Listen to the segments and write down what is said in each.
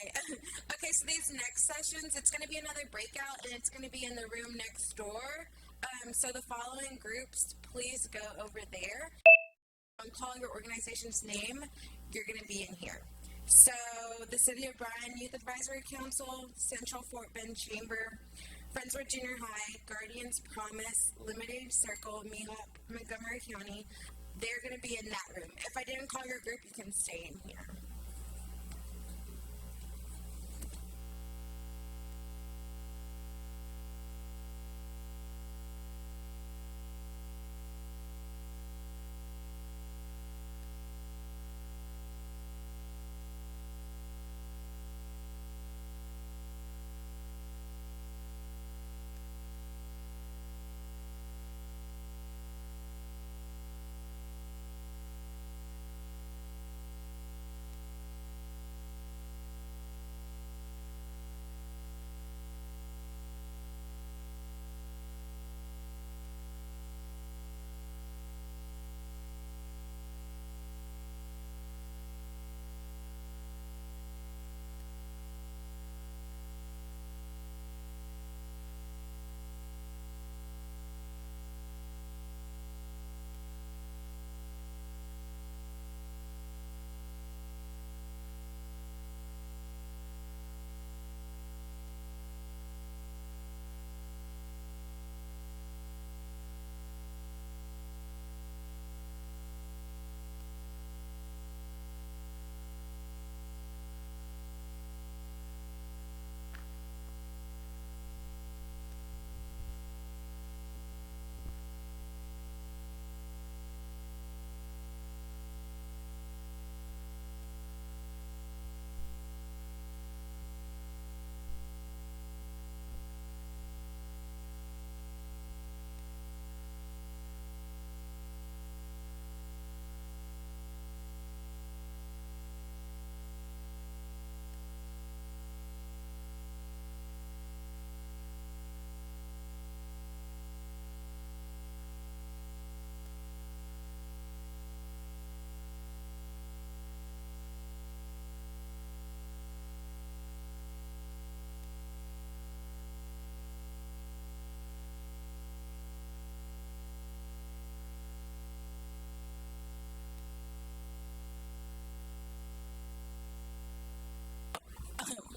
Hi. Okay, so these next sessions, it's going to be another breakout, and it's going to be in the room next door. So the following groups, please go over there. Call your organization's name. You're going to be in here. So the City of Bryan Youth Advisory Council, Central Fort Bend Chamber, Friendswood Junior High, Guardians Promise, Limited Circle, MEHOP, Montgomery County. They're going to be in that room. If I didn't call your group, you can stay in here.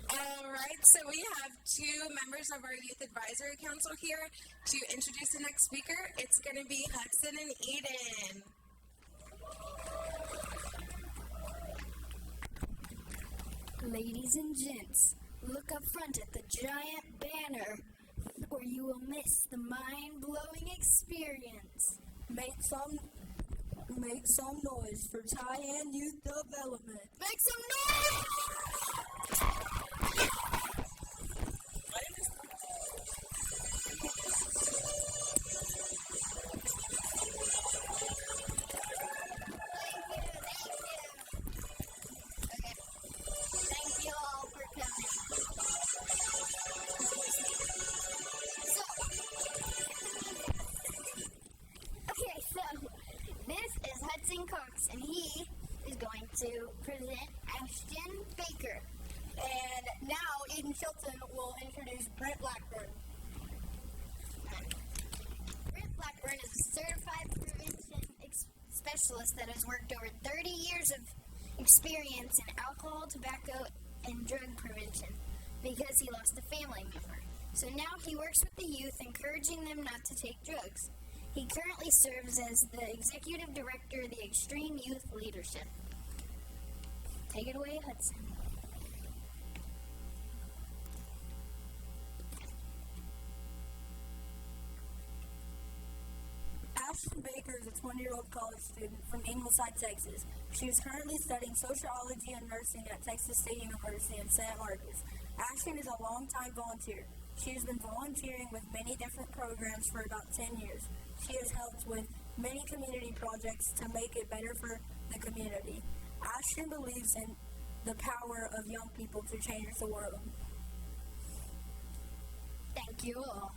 All right, so we have two members of our Youth Advisory Council here to introduce the next speaker. It's going to be Hudson and Eden. Ladies and gents, look up front at the giant banner, or you will miss the mind-blowing experience. Make some noise for Cheyenne Youth Development. Make some noise! Thank you all for coming. So this is Hudson Cox, and he is going to present Ashton Baker. And now Eden Shelton will introduce Brent Blackburn. Brent Blackburn is a certified prevention specialist that has worked over 30 years of experience in alcohol, tobacco, and drug prevention because he lost a family member. So now he works with the youth, encouraging them not to take drugs. He currently serves as the executive director of the Extreme Youth Leadership. Take it away, Hudson. Ashton Baker is a 20-year-old college student from Ingleside, Texas. She is currently studying sociology and nursing at Texas State University in San Marcos. Ashton is a longtime volunteer. She has been volunteering with many different programs for about 10 years. She has helped with many community projects to make it better for the community. Ashton believes in the power of young people to change the world. Thank you all.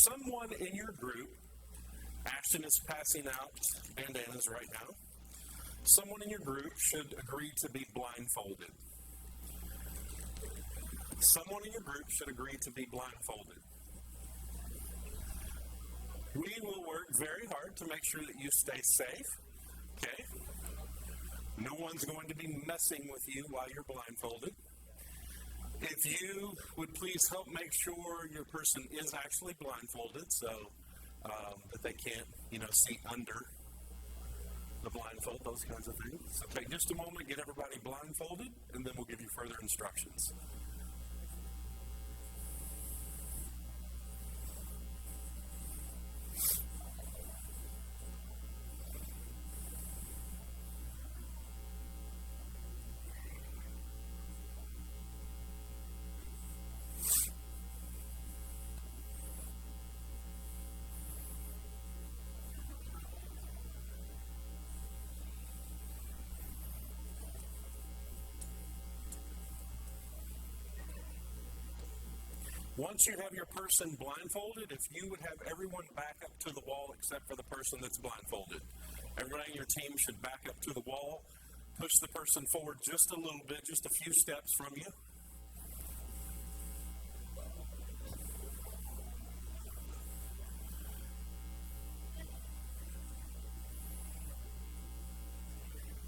Someone in your group, Ashton is passing out bandanas right now. Someone in your group should agree to be blindfolded. Someone in your group should agree to be blindfolded. We will work very hard to make sure that you stay safe, okay? No one's going to be messing with you while you're blindfolded. If you would please help make sure your person is actually blindfolded so that they can't, see under the blindfold, those kinds of things. So take just a moment, get everybody blindfolded, and then we'll give you further instructions. Once you have your person blindfolded, if you would have everyone back up to the wall except for the person that's blindfolded. Everybody on your team should back up to the wall. Push the person forward just a little bit, just a few steps from you.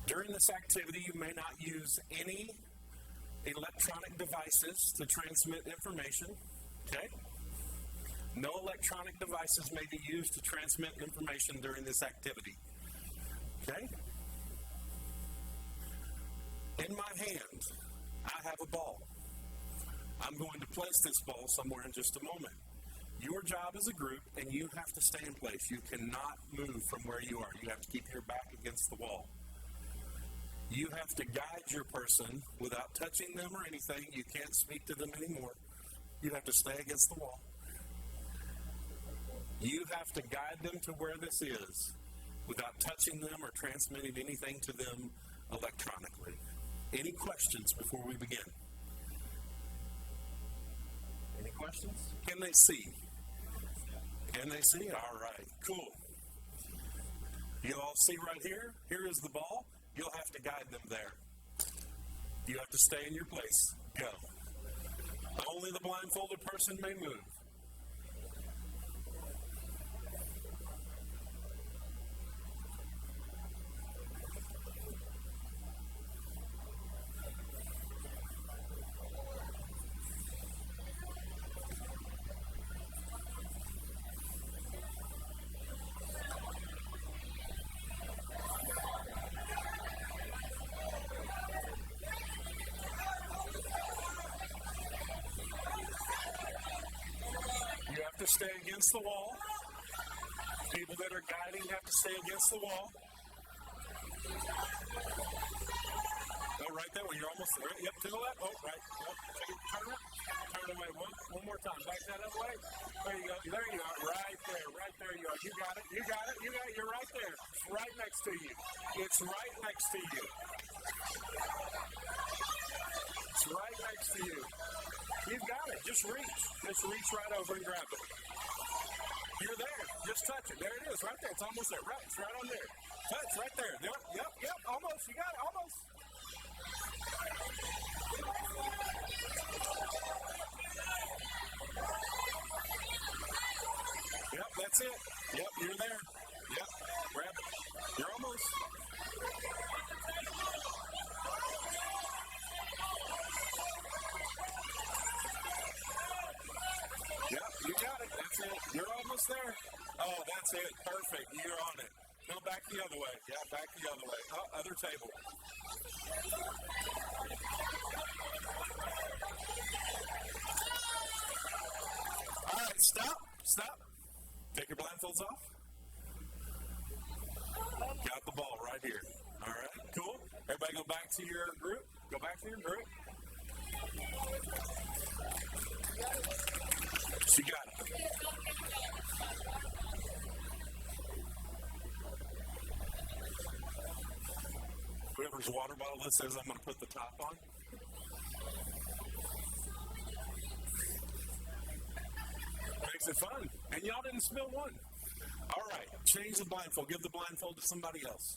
During this activity, you may not use any electronic devices to transmit information. Okay? No electronic devices may be used to transmit information during this activity. Okay? In my hand, I have a ball. I'm going to place this ball somewhere in just a moment. Your job as a group, and you have to stay in place. You cannot move from where you are. You have to keep your back against the wall. You have to guide your person without touching them or anything. You can't speak to them anymore. You have to stay against the wall. You have to guide them to where this is without touching them or transmitting anything to them electronically. Any questions before we begin? Any questions? Can they see? Can they see? All right, cool. You all see right here? Here is the ball. You'll have to guide them there. You have to stay in your place. Go. Only the blindfolded person may move. To stay against the wall. People that are guiding have to stay against the wall. Oh, right there. Well, you're almost there. Yep, to the left. Oh, right. Yep. Turn it. Turn away. One more time. Back that other way. There you go. There you are. Right there. Right there you are. You got it. You got it. You got it. You're right there. It's right next to you. It's right next to you. It's right next to you. You've got it. Just reach. Just reach right over and grab it. You're there. Just touch it. There it is. Right there. It's almost there. Right. It's right on there. Touch right there. Yep. Almost. You got it. Almost. Yep. That's it. Yep. You're there. Yep. Grab it. You're almost. Yep, you got it. That's it. You're almost there. Oh, that's it. Perfect. You're on it. Go back the other way. Yeah, back the other way. Oh, other table. All right, stop. Stop. Take your blindfolds off. Got the ball right here. All right, cool. Everybody go back to your group. Go back to your group. She got it. Whoever's water bottle that says I'm going to put the top on. Makes it fun. And y'all didn't spill one. All right, change the blindfold. Give the blindfold to somebody else.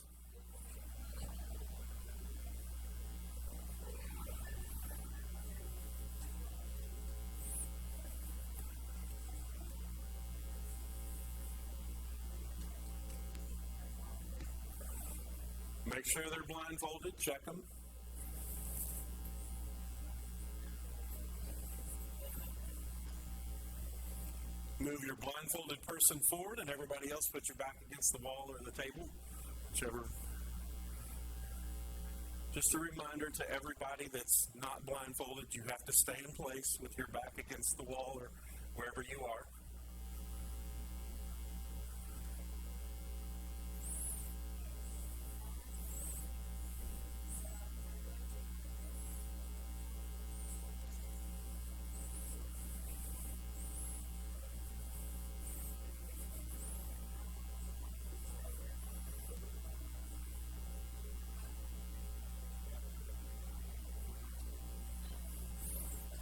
Make sure they're blindfolded. Check them. Move your blindfolded person forward, and everybody else put your back against the wall or the table, whichever. Just a reminder to everybody that's not blindfolded, you have to stay in place with your back against the wall or wherever you are.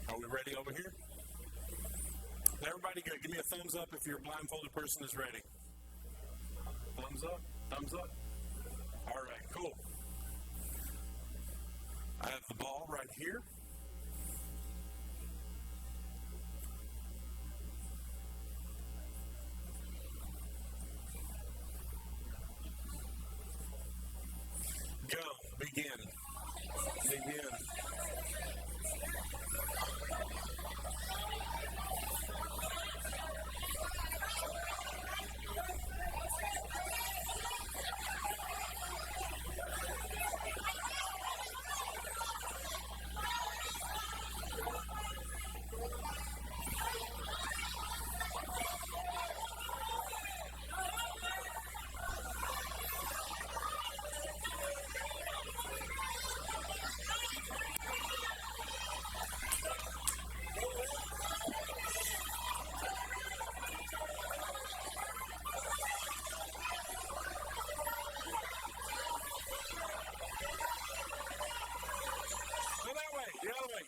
Are we ready over here? Everybody good. Give me a thumbs up if your blindfolded person is ready. Thumbs up. Thumbs up. All right, cool. I have the ball right here. Go. Begin. Begin.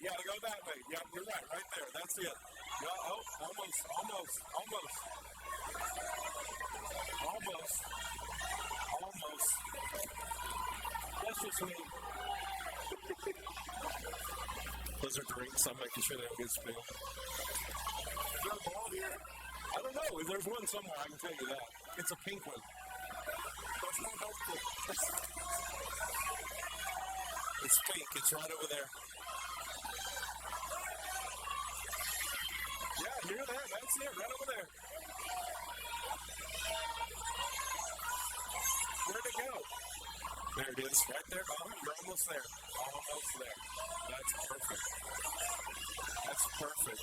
Yeah, go that way. Yeah, you're right there. That's it. Yeah, oh, almost. That's just me. Those are drinks. I'm making sure they don't get spilled. Is there a ball here? I don't know. If there's one somewhere, I can tell you that. It's a pink one. It's pink. It's right over there. Yeah, near there. That's it. Right over there. Where'd it go? There it is. Right there. You're almost there. Almost there. That's perfect. That's perfect.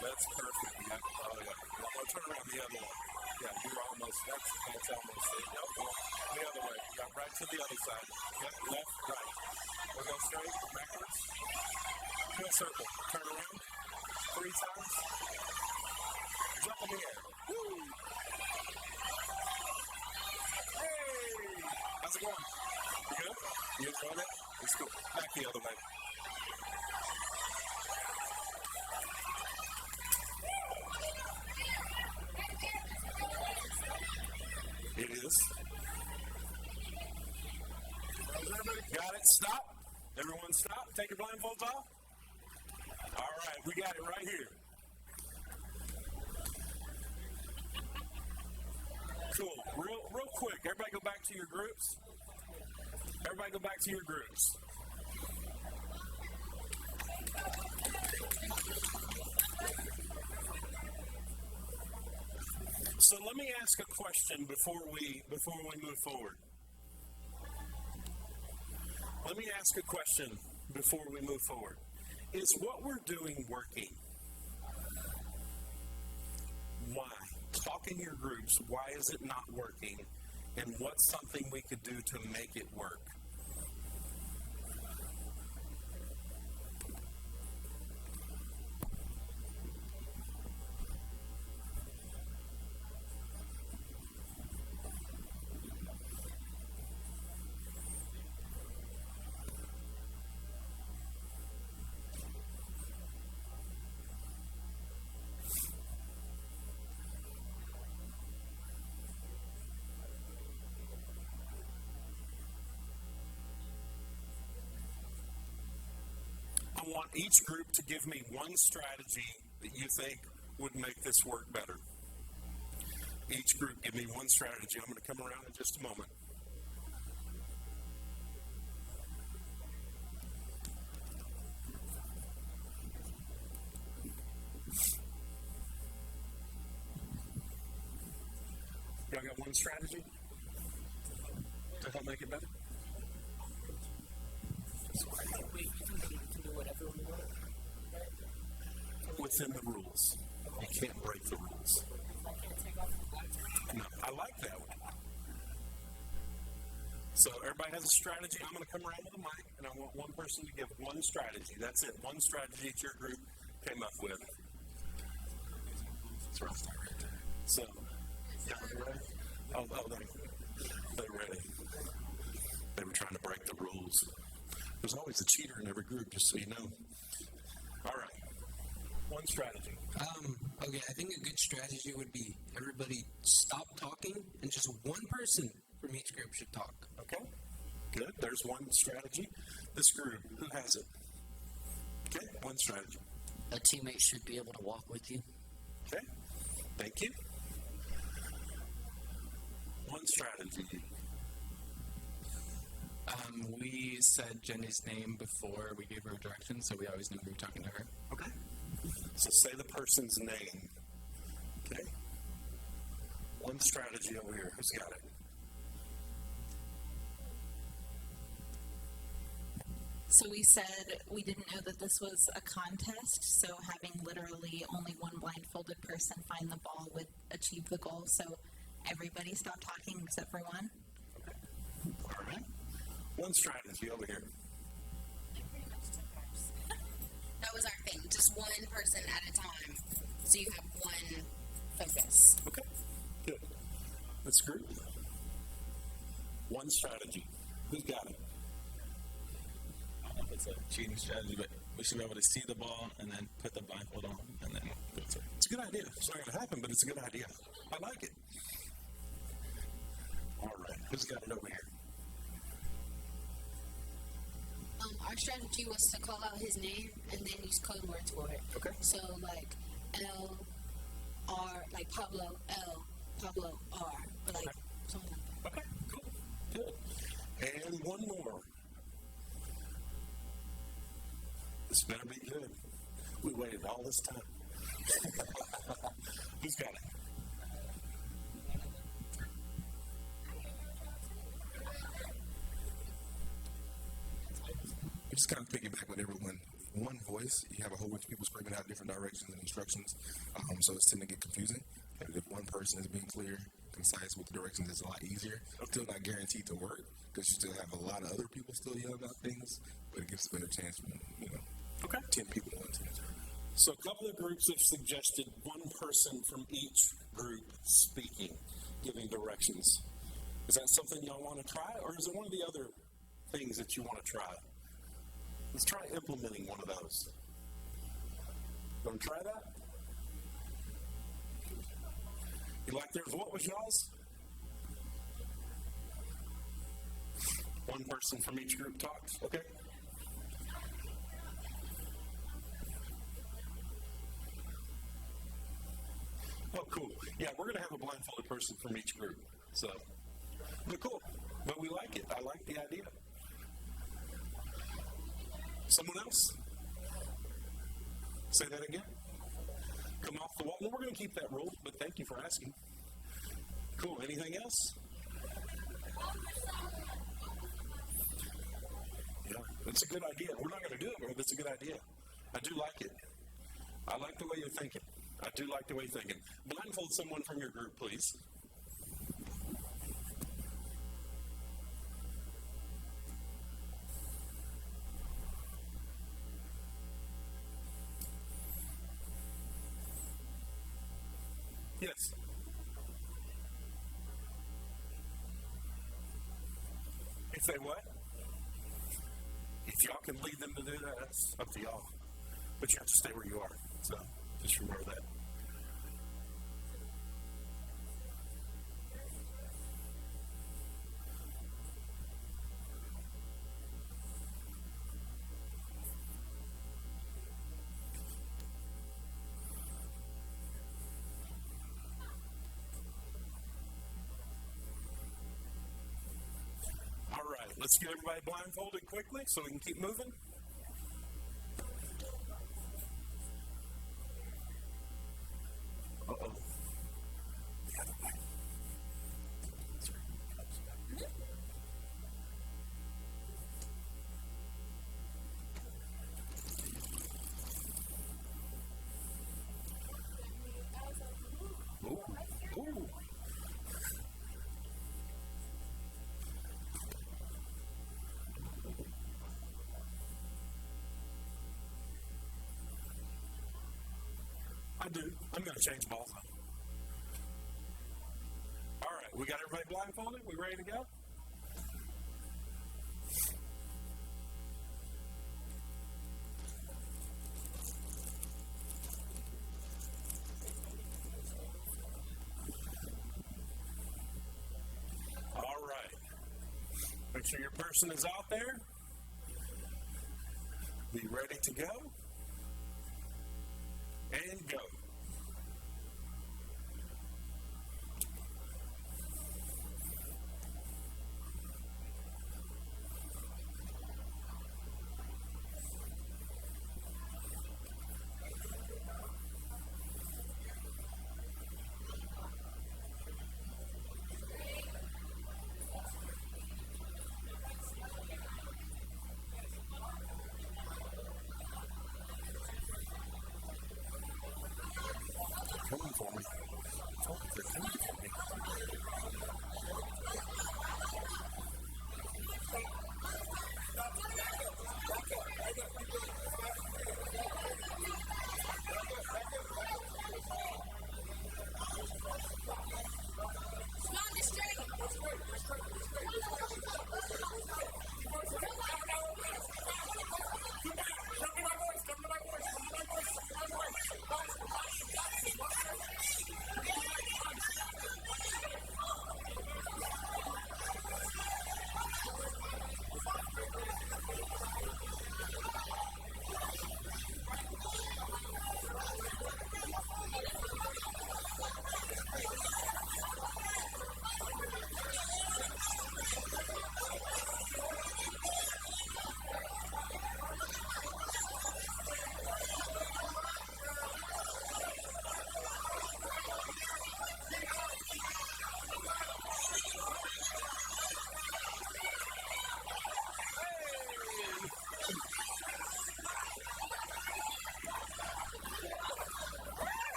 That's perfect. Yeah. Oh, yeah. I'll turn around the other way. Yeah, you're almost. That's almost it. Yep. The other way. Yeah, right to the other side. Yep. Left, right. We'll go straight, backwards. Do a circle. Turn around. 3 times. Jump in the air. Woo! Hey! How's it going? You good? You enjoying it? It's cool. Back the other way. It is. Got it. Stop. Everyone stop. Take your blindfolds off. All right. We got it right here. Cool. Real quick. Everybody go back to your groups. Everybody go back to your groups. So let me ask a question before we move forward. Let me ask a question before we move forward. Is what we're doing working? Why? Talk in your groups. Why is it not working? And what's something we could do to make it work? want each group to give me one strategy that you think would make this work better. Each group give me one strategy. I'm going to come around in just a moment. Y'all got one strategy to help make it better? Within the rules. You can't break the rules. No, I like that one. So everybody has a strategy. I'm going to come around with a mic, and I want one person to give one strategy. That's it. One strategy that your group came up with. That's right there. So, y'all ready? Oh, they're ready. They were trying to break the rules. There's always a cheater in every group, just so you know. All right. One strategy. Okay, I think a good strategy would be everybody stop talking and just one person from each group should talk. Okay. Good. There's one strategy. This group, who has it? Okay. One strategy. A teammate should be able to walk with you. Okay. Thank you. One strategy. We said Jenny's name before we gave her directions, so we always knew we were talking to her. Okay. So say the person's name. Okay. One strategy over here. Who's got it? So we said we didn't know that this was a contest, so having literally only one blindfolded person find the ball would achieve the goal. So everybody stop talking except for one. Okay. All right. One strategy over here. That was our thing, just one person at a time, so you have one focus. Okay. Good. This group. One strategy. Who's got it? I don't know if it's a cheating strategy, but we should be able to see the ball and then put the blindfold on and then filter. It's a good idea. It's not going to happen, but it's a good idea. I like it. All right. Who's got it over here? Our strategy was to call out his name and then use code words for it. Okay. So like L, R, like Pablo, L, Pablo, R, or like something like that. Okay, cool. Good. And one more. This better be good. We waited all this time. Who's got it? Just kind of piggyback with everyone. One voice, you have a whole bunch of people screaming out different directions and instructions, so it's tending to get confusing. And if one person is being clear, concise with the directions, it's a lot easier. Still not guaranteed to work because you still have a lot of other people still yelling out things, but it gives a better chance when, 10 people on 10. So a couple of groups have suggested one person from each group speaking, giving directions. Is that something y'all want to try, or is it one of the other things that you want to try? Let's try implementing one of those. Want to try that? You like theirs? What was y'all's? One person from each group talks. Okay. Oh, cool. Yeah, we're going to have a blindfolded person from each group. So, but cool. But we like it. I like the idea. Someone else? Say that again. Come off the wall. Well, we're going to keep that rule, but thank you for asking. Cool. Anything else? Yeah, it's a good idea. We're not going to do it, but it's a good idea. I do like it. I like the way you're thinking. I do like the way you're thinking. Blindfold someone from your group, please. Yes. If they what? If y'all can lead them to do that, that's up to y'all. But you have to stay where you are. So just remember that. let's get everybody blindfolded quickly so we can keep moving. Uh-oh. The other way. Ooh. Ooh. I do. I'm going to change balls up. All right, we got everybody blindfolded? We ready to go? All right. Make sure your person is out there. Be ready to go. And go. Coming for me. They're coming for me.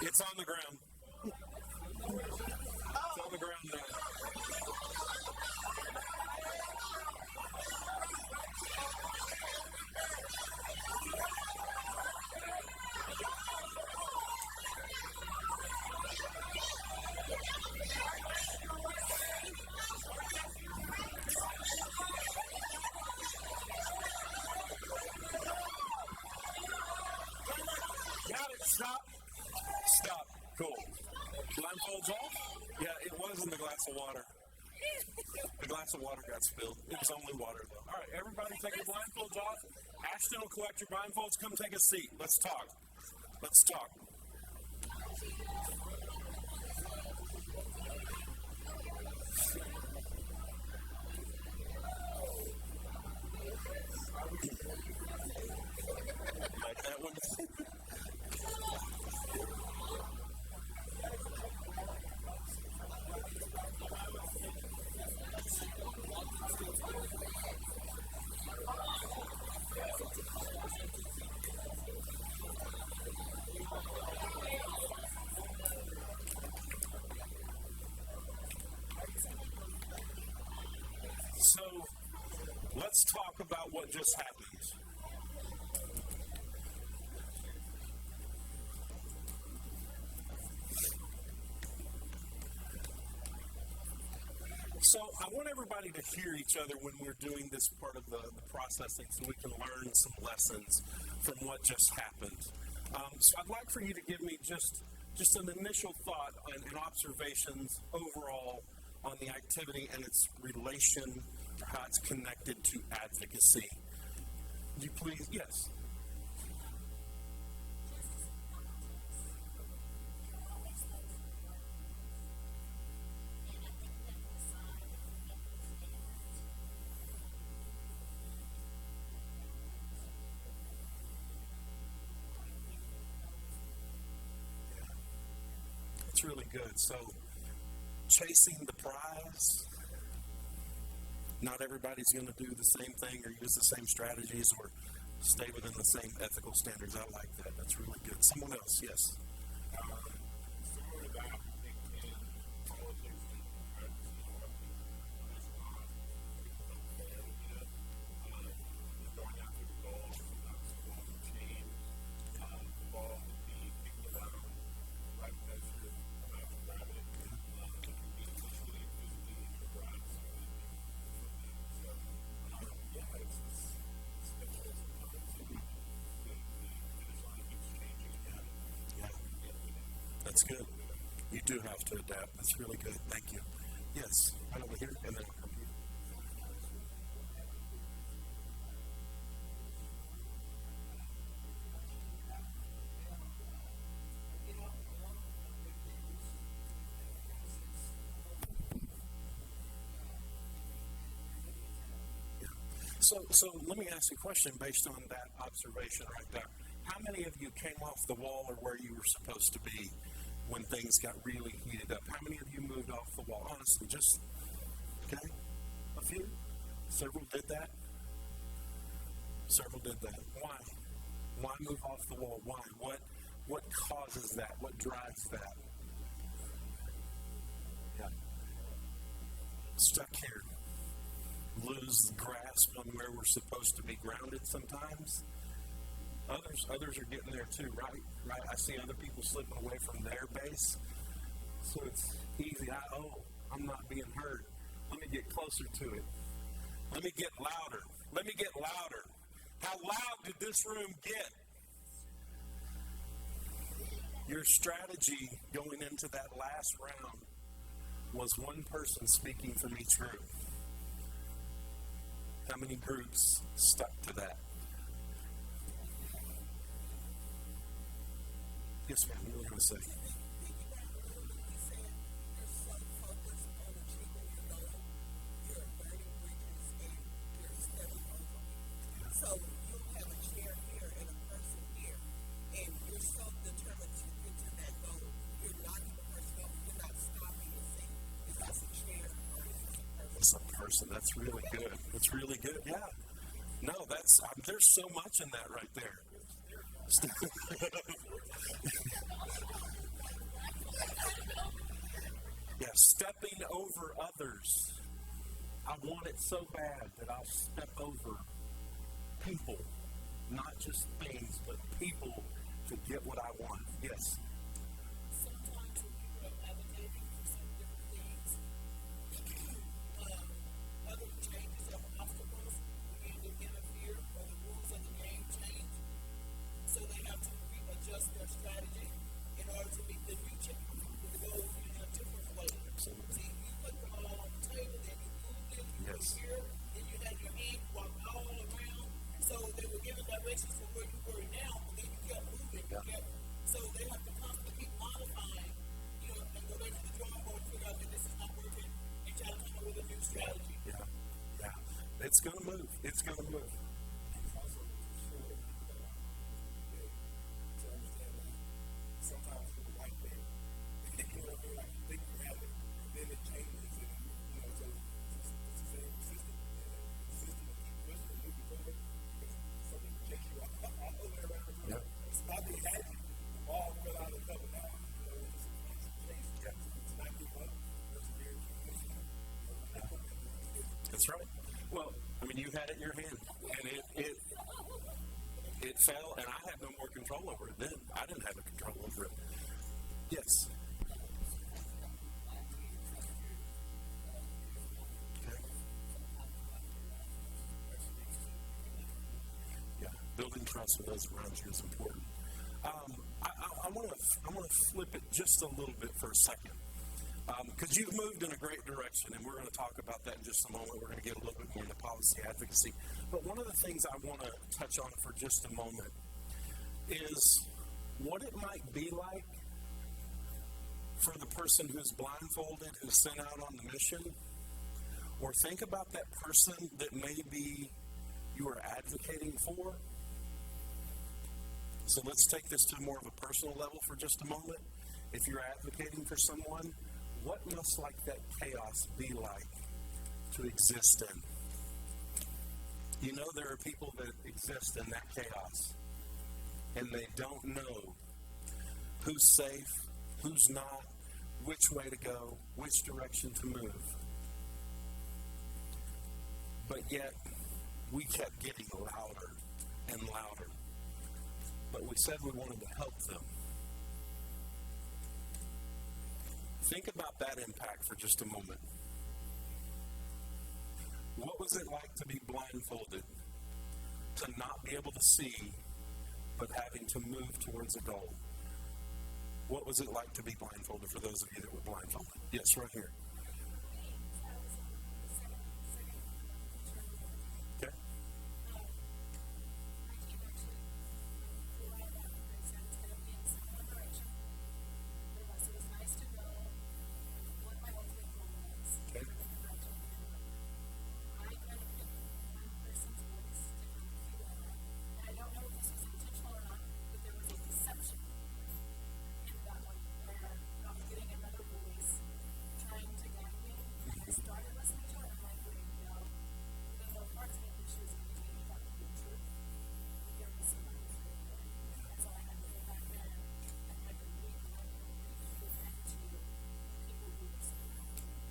It's on the ground. It's on the ground now. Got it. Stop. Stop. Cool. Blindfolds off? Yeah, it was in the glass of water. The glass of water got spilled. It was only water, though. All right, everybody take your blindfolds off. Ashton will collect your blindfolds. Come take a seat. Let's talk. Let's talk. Like that one. So, let's talk about what just happened. So, I want everybody to hear each other when we're doing this part of the processing so we can learn some lessons from what just happened. So, I'd like for you to give me just an initial thought and observations overall on the activity and its relation or how it's connected to advocacy. Would you please? Yes. It's really good. So, chasing the prize. Not everybody's going to do the same thing or use the same strategies or stay within the same ethical standards. I like that. That's really good. Someone else, yes. Somewhere about thinking politics and privacy, going after the ball, sometimes the ball will change. The ball will be kicked around, right pressure, about to grab it. It can be visually and physically in your grasp. That's good. You do have to adapt. That's really good. Thank you. Yes, right over here, and then I'll come here. So let me ask you a question based on that observation right there. How many of you came off the wall or where you were supposed to be when things got really heated up? How many of you moved off the wall? Honestly, just, okay? A few? Several did that? Several did that. Why? Why move off the wall? Why? What causes that? What drives that? Yeah. Stuck here. Lose grasp on where we're supposed to be grounded sometimes. Others are getting there too, right? Right. I see other people slipping away from their base. So it's easy. I'm not being heard. Let me get closer to it. Let me get louder. Let me get louder. How loud did this room get? Your strategy going into that last round was one person speaking from each group. How many groups stuck to that? Yes, ma'am. What were you going to say? So you'll have a chair here and a person here, and you're so determined to get to that goal. You're knocking the person over. You're not stopping and saying, "Is this a chair or is this a person?" It's a person. That's really good. That's really good. Yeah. No, there's so much in that right there. Yeah, stepping over others. I want it so bad that I'll step over people, not just things, but people to get what I want. Yes. Sometimes when people are advocating for some different things, other changes of obstacles begin to interfere or the rules of the game change. So they have to readjust their strategy in order to meet the new goals in a different way. See, you put them all on the table, then you moved it, you were here, then you had your hand walked all around. So they were given directions for where you were now, but then you kept moving. So they have to constantly keep modifying, and go back to the drawing board and figure out that this is not working and try to come up with a new strategy. Yeah. It's going to move. It's going to move. Sometimes it's the right thing. You know what I mean? Like, you think you have it, then it changes, and, so it's the same system. And system will keep pushing and moving forward. Something will chase you all the way around. Stop the action. The ball fell out of the cover now. It's just a constant chase. It's not give up. Persevere, keep pushing. That's right. Well, I mean, you had it in your hand, and it fell, and I had no more control over it then. I didn't have a control over it. Yes. Okay. Yeah, building trust with those around you is important. I want to flip it just a little bit for a second. Because you've moved in a great direction, and we're going to talk about that in just a moment. We're going to get a little bit more into policy advocacy. But one of the things I want to touch on for just a moment is what it might be like for the person who's blindfolded, who's sent out on the mission. Or think about that person that maybe you are advocating for. So let's take this to more of a personal level for just a moment. If you're advocating for someone, what must like that chaos be like to exist in? You know, there are people that exist in that chaos, and they don't know who's safe, who's not, which way to go, which direction to move. But yet, we kept getting louder and louder. But we said we wanted to help them. Think about that impact for just a moment. What was it like to be blindfolded? To not be able to see, but having to move towards a goal? What was it like to be blindfolded for those of you that were blindfolded? Yes, right here.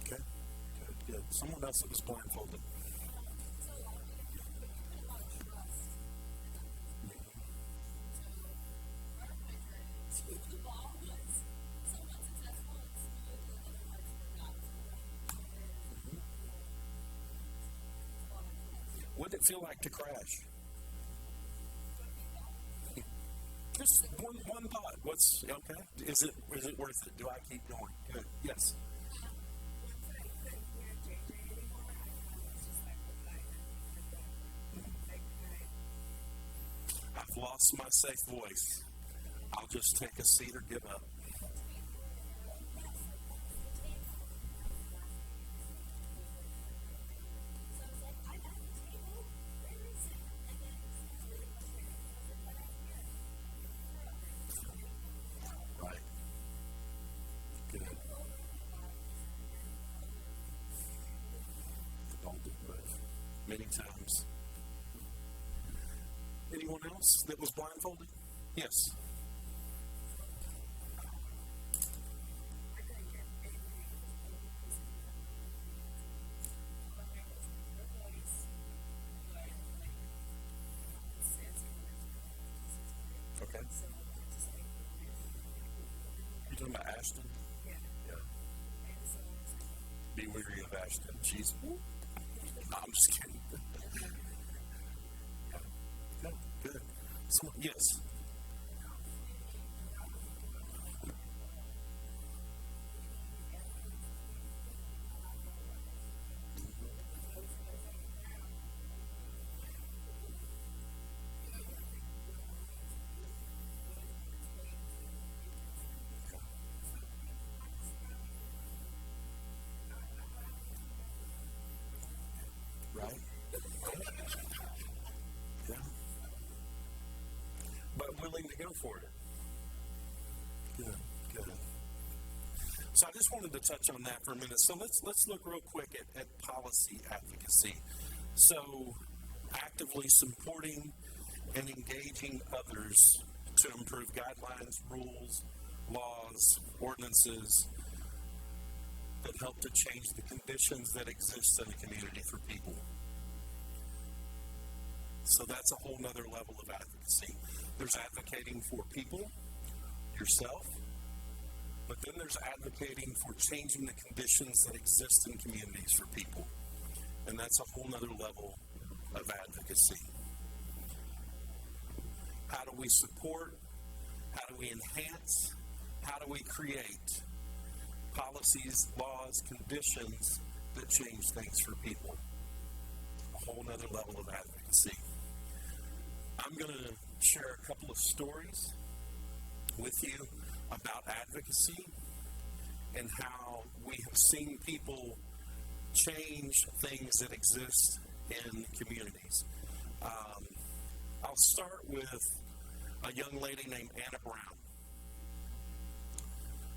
Okay. Good. Someone else that was blindfolded. What did it feel like to crash? Just one thought. What's okay? Is it worth it? Do I keep going? Good. Yes. I've lost my safe voice. I'll just take a seat or give up. Right. Good. Don't do both. Many times. Anyone else that was blindfolded? Yes. Okay. You talking about Ashton? Yeah. Be weary of Ashton. She's. No, I'm just kidding. Good. Yes. Right? Yeah. But willing to go for it. Good. So I just wanted to touch on that for a minute. So let's look real quick at policy advocacy. So actively supporting and engaging others to improve guidelines, rules, laws, ordinances that help to change the conditions that exist in a community for people. So that's a whole nother level of advocacy. There's advocating for people, yourself, but then there's advocating for changing the conditions that exist in communities for people. And that's a whole nother level of advocacy. How do we support? How do we enhance? How do we create policies, laws, conditions that change things for people. A whole nother level of advocacy. I'm going to share a couple of stories with you about advocacy and how we have seen people change things that exist in communities. I'll start with a young lady named Anna Brown.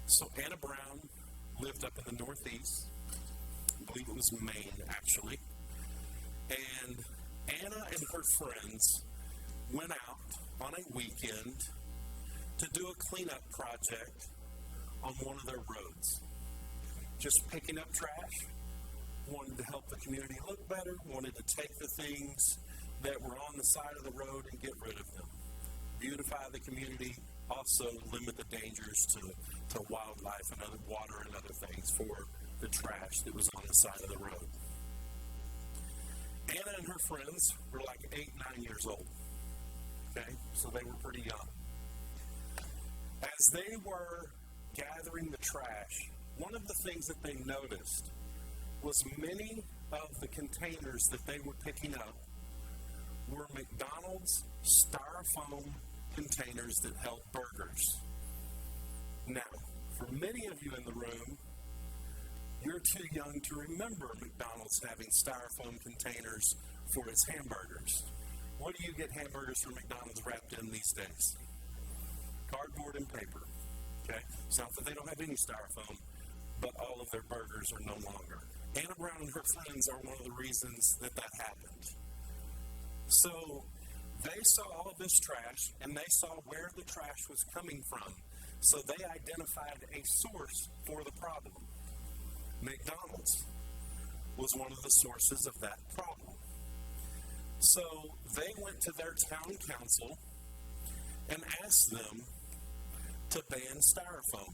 So Anna Brown lived up in the Northeast. I believe it was Maine, actually. And Anna and her friends went out on a weekend to do a cleanup project on one of their roads. Just picking up trash, wanted to help the community look better, wanted to take the things that were on the side of the road and get rid of them. Beautify the community, also limit the dangers to wildlife and other water and other things for the trash that was on the side of the road. Anna and her friends were like 8, 9 years old. Okay, so they were pretty young. As they were gathering the trash, one of the things that they noticed was many of the containers that they were picking up were McDonald's styrofoam containers that held burgers. Now, for many of you in the room, you're too young to remember McDonald's having styrofoam containers for its hamburgers. What do you get hamburgers from McDonald's wrapped in these days? Cardboard and paper. Okay? It's not that they don't have any styrofoam, but all of their burgers are no longer. Anna Brown and her friends are one of the reasons that happened. So they saw all of this trash, and they saw where the trash was coming from. So they identified a source for the problem. McDonald's was one of the sources of that problem. So they went to their town council and asked them to ban styrofoam.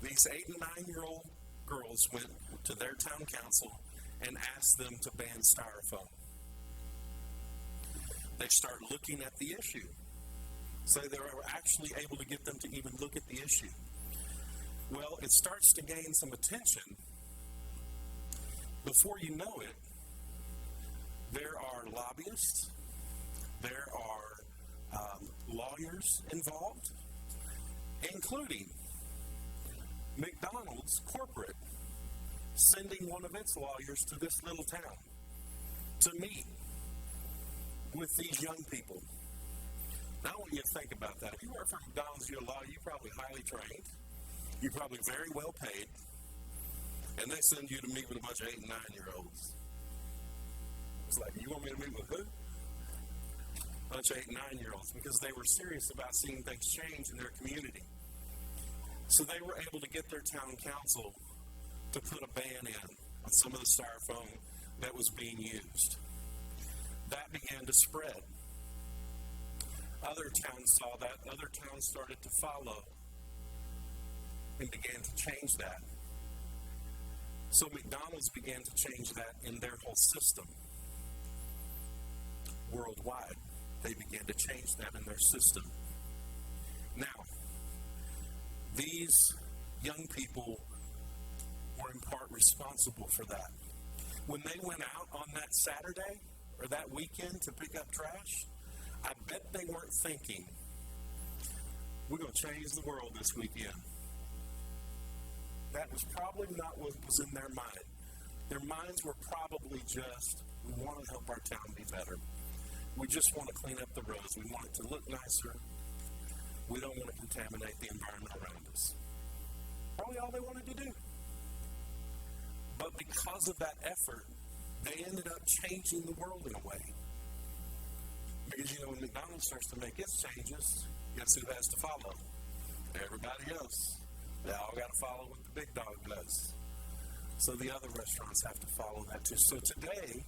These 8 and 9-year-old girls went to their town council and asked them to ban styrofoam. They start looking at the issue. So they were actually able to get them to even look at the issue. Well, it starts to gain some attention. Before you know it, there are lobbyists, there are lawyers involved, including McDonald's corporate sending one of its lawyers to this little town to meet with these young people. Now, I want you to think about that. If you work for McDonald's, you're a lawyer, you're probably highly trained, you're probably very well paid, and they send you to meet with a bunch of 8 and 9-year-olds. It's like, you want me to meet with who? A bunch of 8 and 9-year-olds, because they were serious about seeing things change in their community. So they were able to get their town council to put a ban in on some of the styrofoam that was being used. That began to spread. Other towns saw that. Other towns started to follow and began to change that. So McDonald's began to change that in their whole system. Worldwide, they began to change that in their system. Now, these young people were in part responsible for that. When they went out on that Saturday or that weekend to pick up trash, I bet they weren't thinking, we're going to change the world this weekend. That was probably not what was in their mind. Their minds were probably just, we want to help our town be better. We just want to clean up the roads. We want it to look nicer. We don't want to contaminate the environment around us. Probably all they wanted to do. But because of that effort, they ended up changing the world in a way. Because, when McDonald's starts to make its changes, guess who has to follow? Everybody else. They all got to follow what the big dog does. So the other restaurants have to follow that too. So today,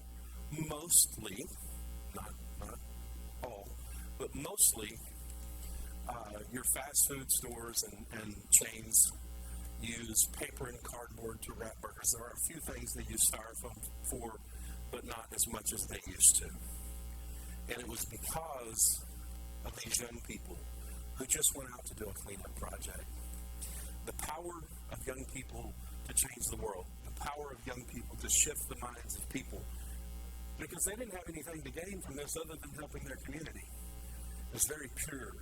mostly, not all, but mostly, your fast food stores and chains use paper and cardboard to wrap burgers. There are a few things they use styrofoam for, but not as much as they used to. And it was because of these young people who just went out to do a cleanup project. The power of young people to change the world. The power of young people to shift the minds of people. Because they didn't have anything to gain from this other than helping their community. It's very pure.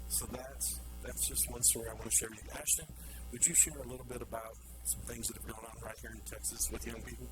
So that's just one story I want to share with you. Ashton, would you share a little bit about some things that have gone on right here in Texas with young people?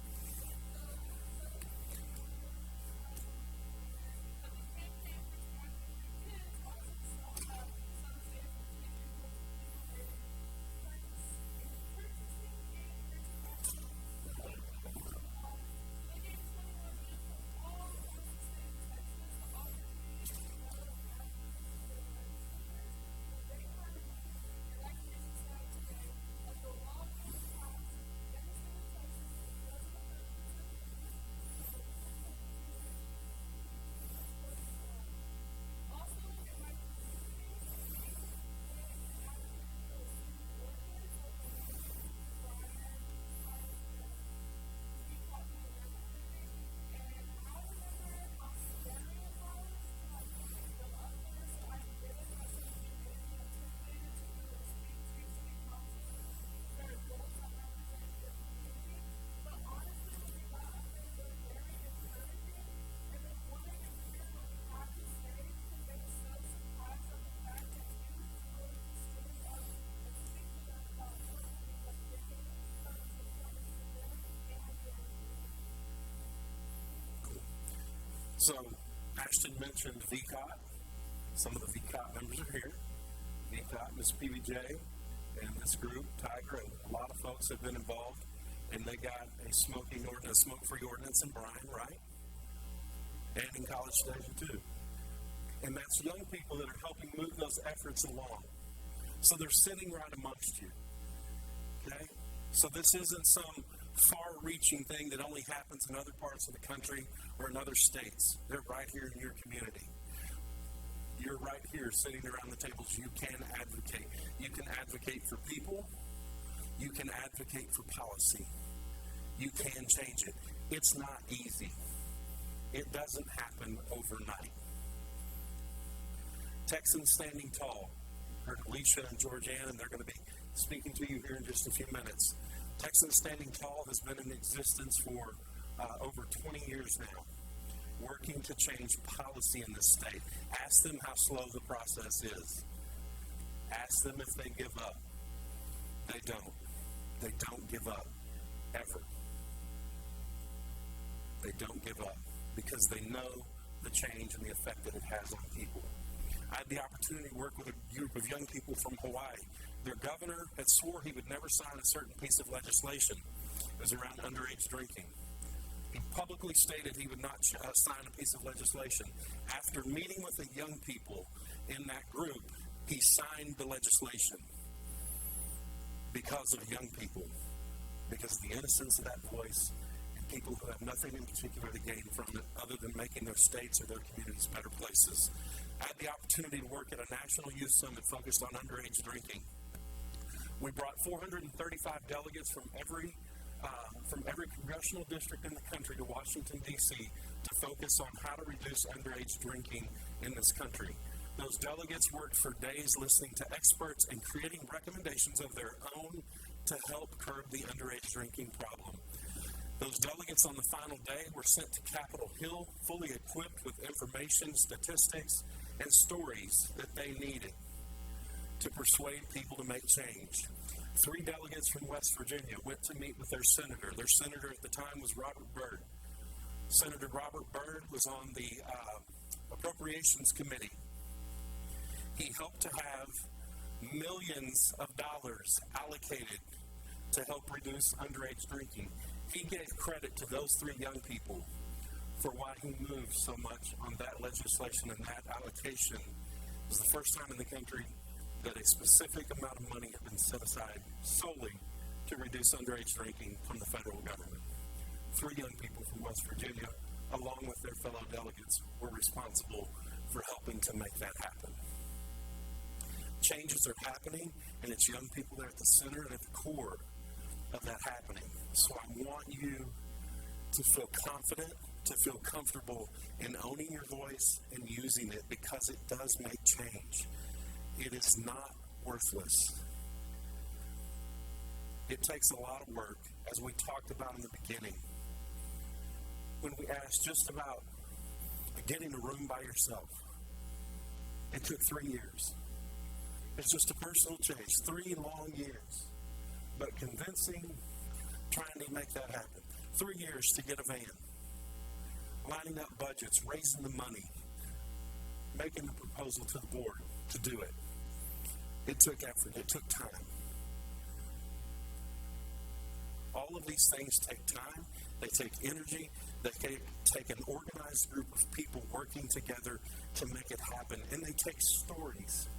So, Ashton mentioned VCOT. Some of the VCOT members are here. VCOT, Ms. PBJ, and this group, Tiger, and a lot of folks have been involved. And they got a smoke-free ordinance in Bryan, right? And in College Station, too. And that's young people that are helping move those efforts along. So they're sitting right amongst you. Okay? So this isn't some far-reaching thing that only happens in other parts of the country or in other states. They're right here in your community. You're right here sitting around the tables. You can advocate. You can advocate for people. You can advocate for policy. You can change it. It's not easy. It doesn't happen overnight. Texans Standing Tall. Heard Alicia and Georgianne, and they're going to be speaking to you here in just a few minutes. Texans Standing Tall has been in existence for over 20 years now, working to change policy in this state. Ask them how slow the process is. Ask them if they give up. They don't. They don't give up, ever. They don't give up because they know the change and the effect that it has on people. I had the opportunity to work with a group of young people from Hawaii. Their governor had swore he would never sign a certain piece of legislation. It was around underage drinking. He publicly stated he would not sign a piece of legislation. After meeting with the young people in that group, he signed the legislation because of young people, because of the innocence of that voice, and people who have nothing in particular to gain from it other than making their states or their communities better places. I had the opportunity to work at a national youth summit focused on underage drinking. We brought 435 delegates from every congressional district in the country to Washington, D.C. to focus on how to reduce underage drinking in this country. Those delegates worked for days listening to experts and creating recommendations of their own to help curb the underage drinking problem. Those delegates on the final day were sent to Capitol Hill fully equipped with information, statistics, and stories that they needed to persuade people to make change. 3 delegates from West Virginia went to meet with their senator. Their senator at the time was Robert Byrd. Senator Robert Byrd was on the Appropriations Committee. He helped to have millions of dollars allocated to help reduce underage drinking. He gave credit to those 3 young people for why he moved so much on that legislation and that allocation. It was the first time in the country that a specific amount of money had been set aside solely to reduce underage drinking from the federal government. 3 young people from West Virginia, along with their fellow delegates, were responsible for helping to make that happen. Changes are happening, and it's young people that are at the center and at the core of that happening. So I want you to feel confident, to feel comfortable in owning your voice and using it because it does make change. It is not worthless. It takes a lot of work, as we talked about in the beginning. When we asked just about getting a room by yourself, it took 3 years. It's just a personal change, 3 long years. But convincing, trying to make that happen. 3 years to get a van. Lining up budgets, raising the money, making the proposal to the board to do it. It took effort. It took time. All of these things take time. They take energy. They take an organized group of people working together to make it happen. And they take stories.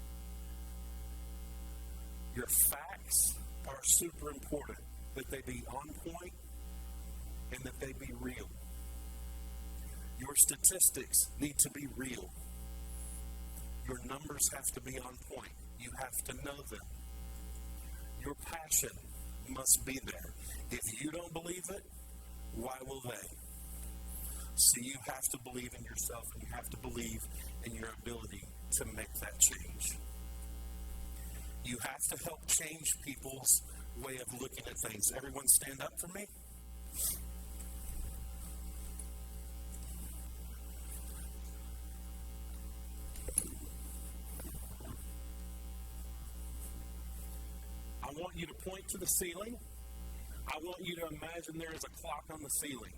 Your facts are super important, that they be on point and that they be real. Your statistics need to be real. Your numbers have to be on point. You have to know them. Your passion must be there. If you don't believe it, why will they? So you have to believe in yourself, and you have to believe in your ability to make that change. You have to help change people's way of looking at things. Everyone stand up for me. I want you to point to the ceiling. I want you to imagine there is a clock on the ceiling.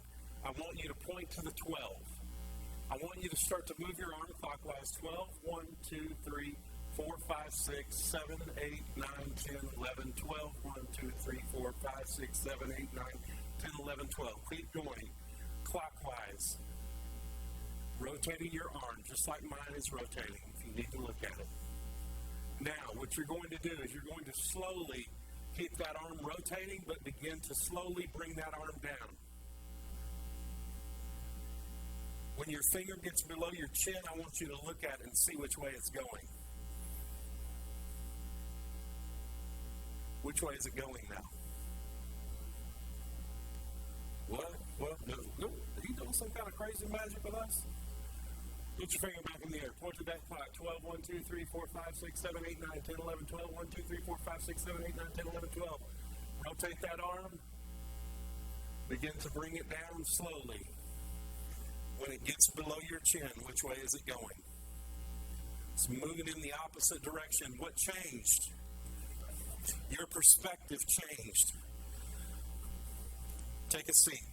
I want you to point to the 12. I want you to start to move your arm clockwise. 12, 1, 2, 3, 4, 5, 6, 7, 8, 9, 10, 11, 12, 1, 2, 3, 4, 5, 6, 7, 8, 9, 10, 11, 12. Keep going clockwise. Rotating your arm just like mine is rotating if you need to look at it. Now, what you're going to do is you're going to slowly keep that arm rotating, but begin to slowly bring that arm down. When your finger gets below your chin, I want you to look at it and see which way it's going. Which way is it going now? What? No. Are you doing some kind of crazy magic with us? Put your finger back in the air. Point to that clock. 12, 1, 2, 3, 4, 5, 6, 7, 8, 9, 10, 11, 12. 1, 2, 3, 4, 5, 6, 7, 8, 9, 10, 11, 12. Rotate that arm. Begin to bring it down slowly. When it gets below your chin, which way is it going? It's moving in the opposite direction. What changed? Your perspective changed. Take a seat.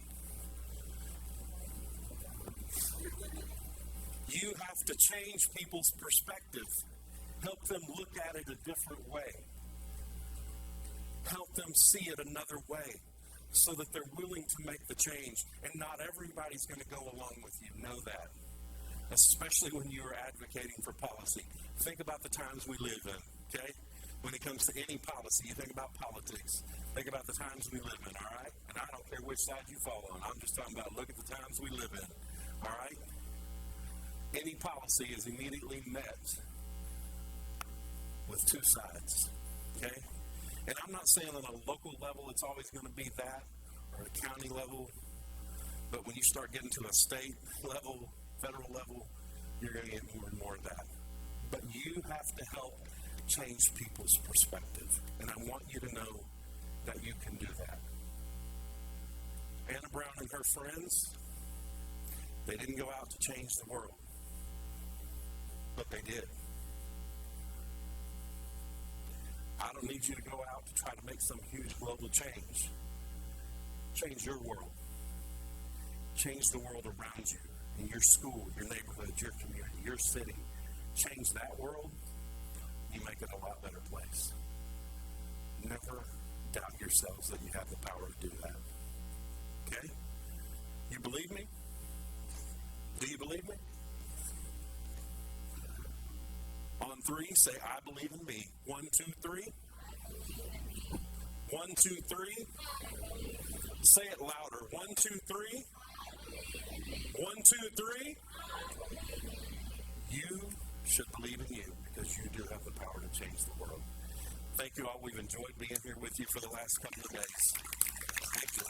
You have to change people's perspective. Help them look at it a different way. Help them see it another way so that they're willing to make the change. And not everybody's going to go along with you. Know that. Especially when you are advocating for policy. Think about the times we live in, okay? When it comes to any policy, you think about politics. Think about the times we live in, all right? And I don't care which side you fall on. I'm just talking about look at the times we live in, all right? Any policy is immediately met with two sides, okay? And I'm not saying on a local level it's always going to be that, or a county level, but when you start getting to a state level, federal level, you're going to get more and more of that. But you have to help change people's perspective, and I want you to know that you can do that. Anna Brown and her friends, they didn't go out to change the world, but they did. I don't need you to go out to try to make some huge global change. Change your world. Change the world around you, in your school, your neighborhood, your community, your city. Change that world, you make it a lot better place. Never doubt yourselves that you have the power to do that. Okay? You believe me? Do you believe me? On 3, say, I believe in me. 1, 2, 3. 1, 2, 3. Say it louder. 1, 2, 3. 1, 2, 3. You should believe in you because you do have the power to change the world. Thank you all. We've enjoyed being here with you for the last couple of days. Thank you.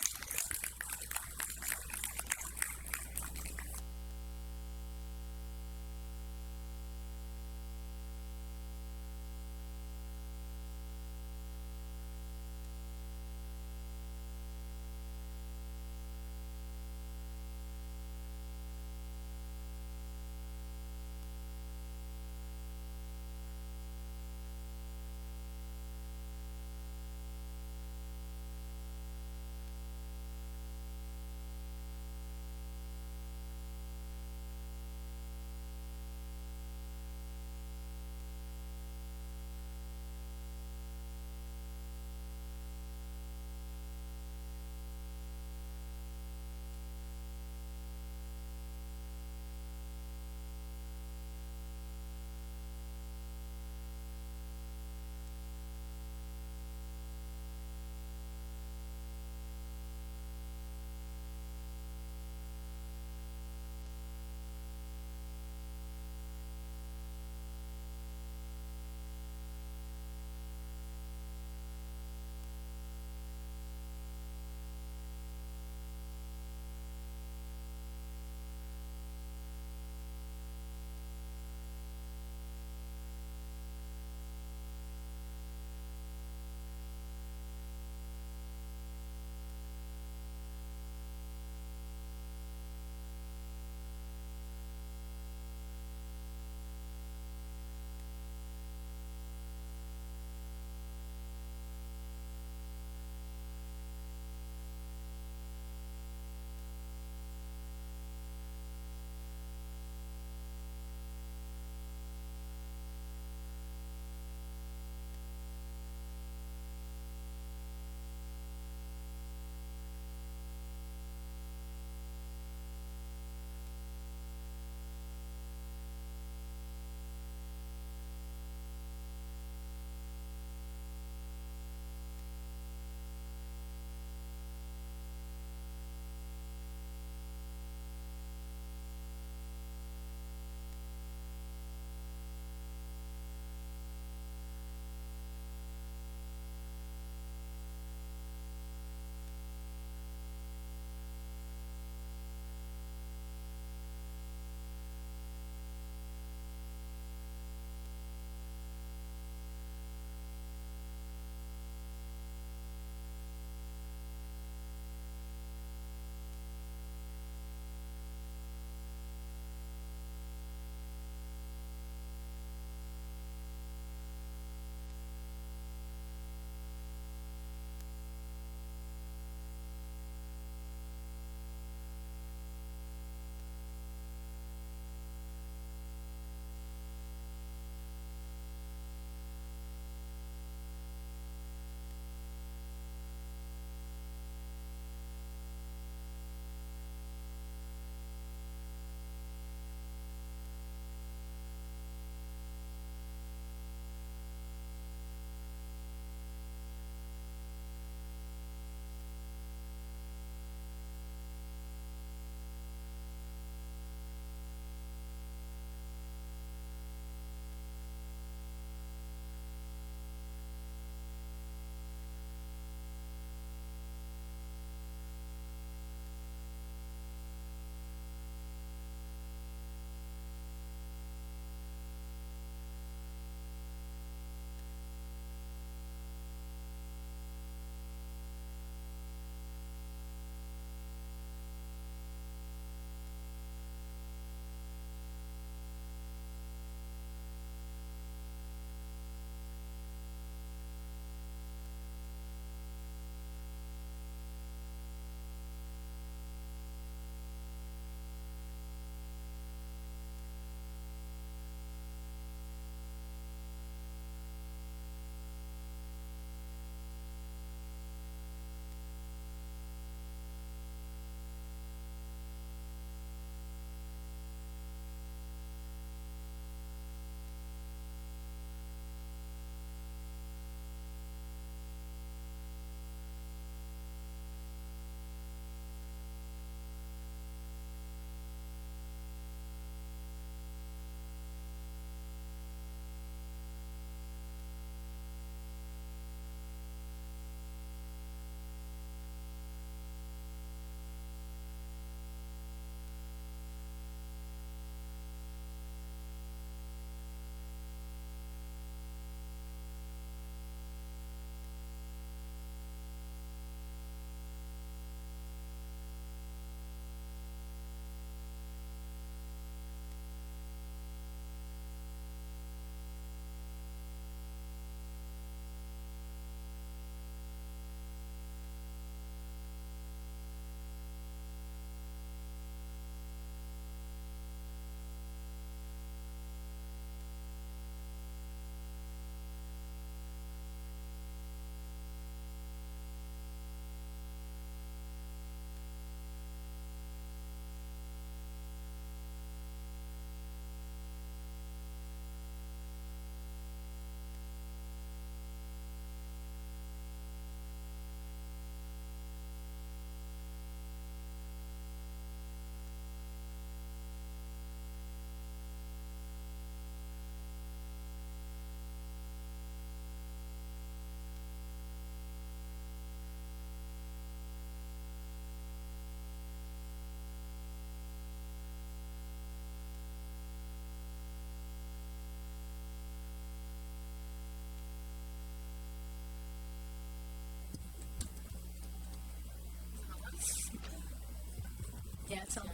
Yeah, it's on.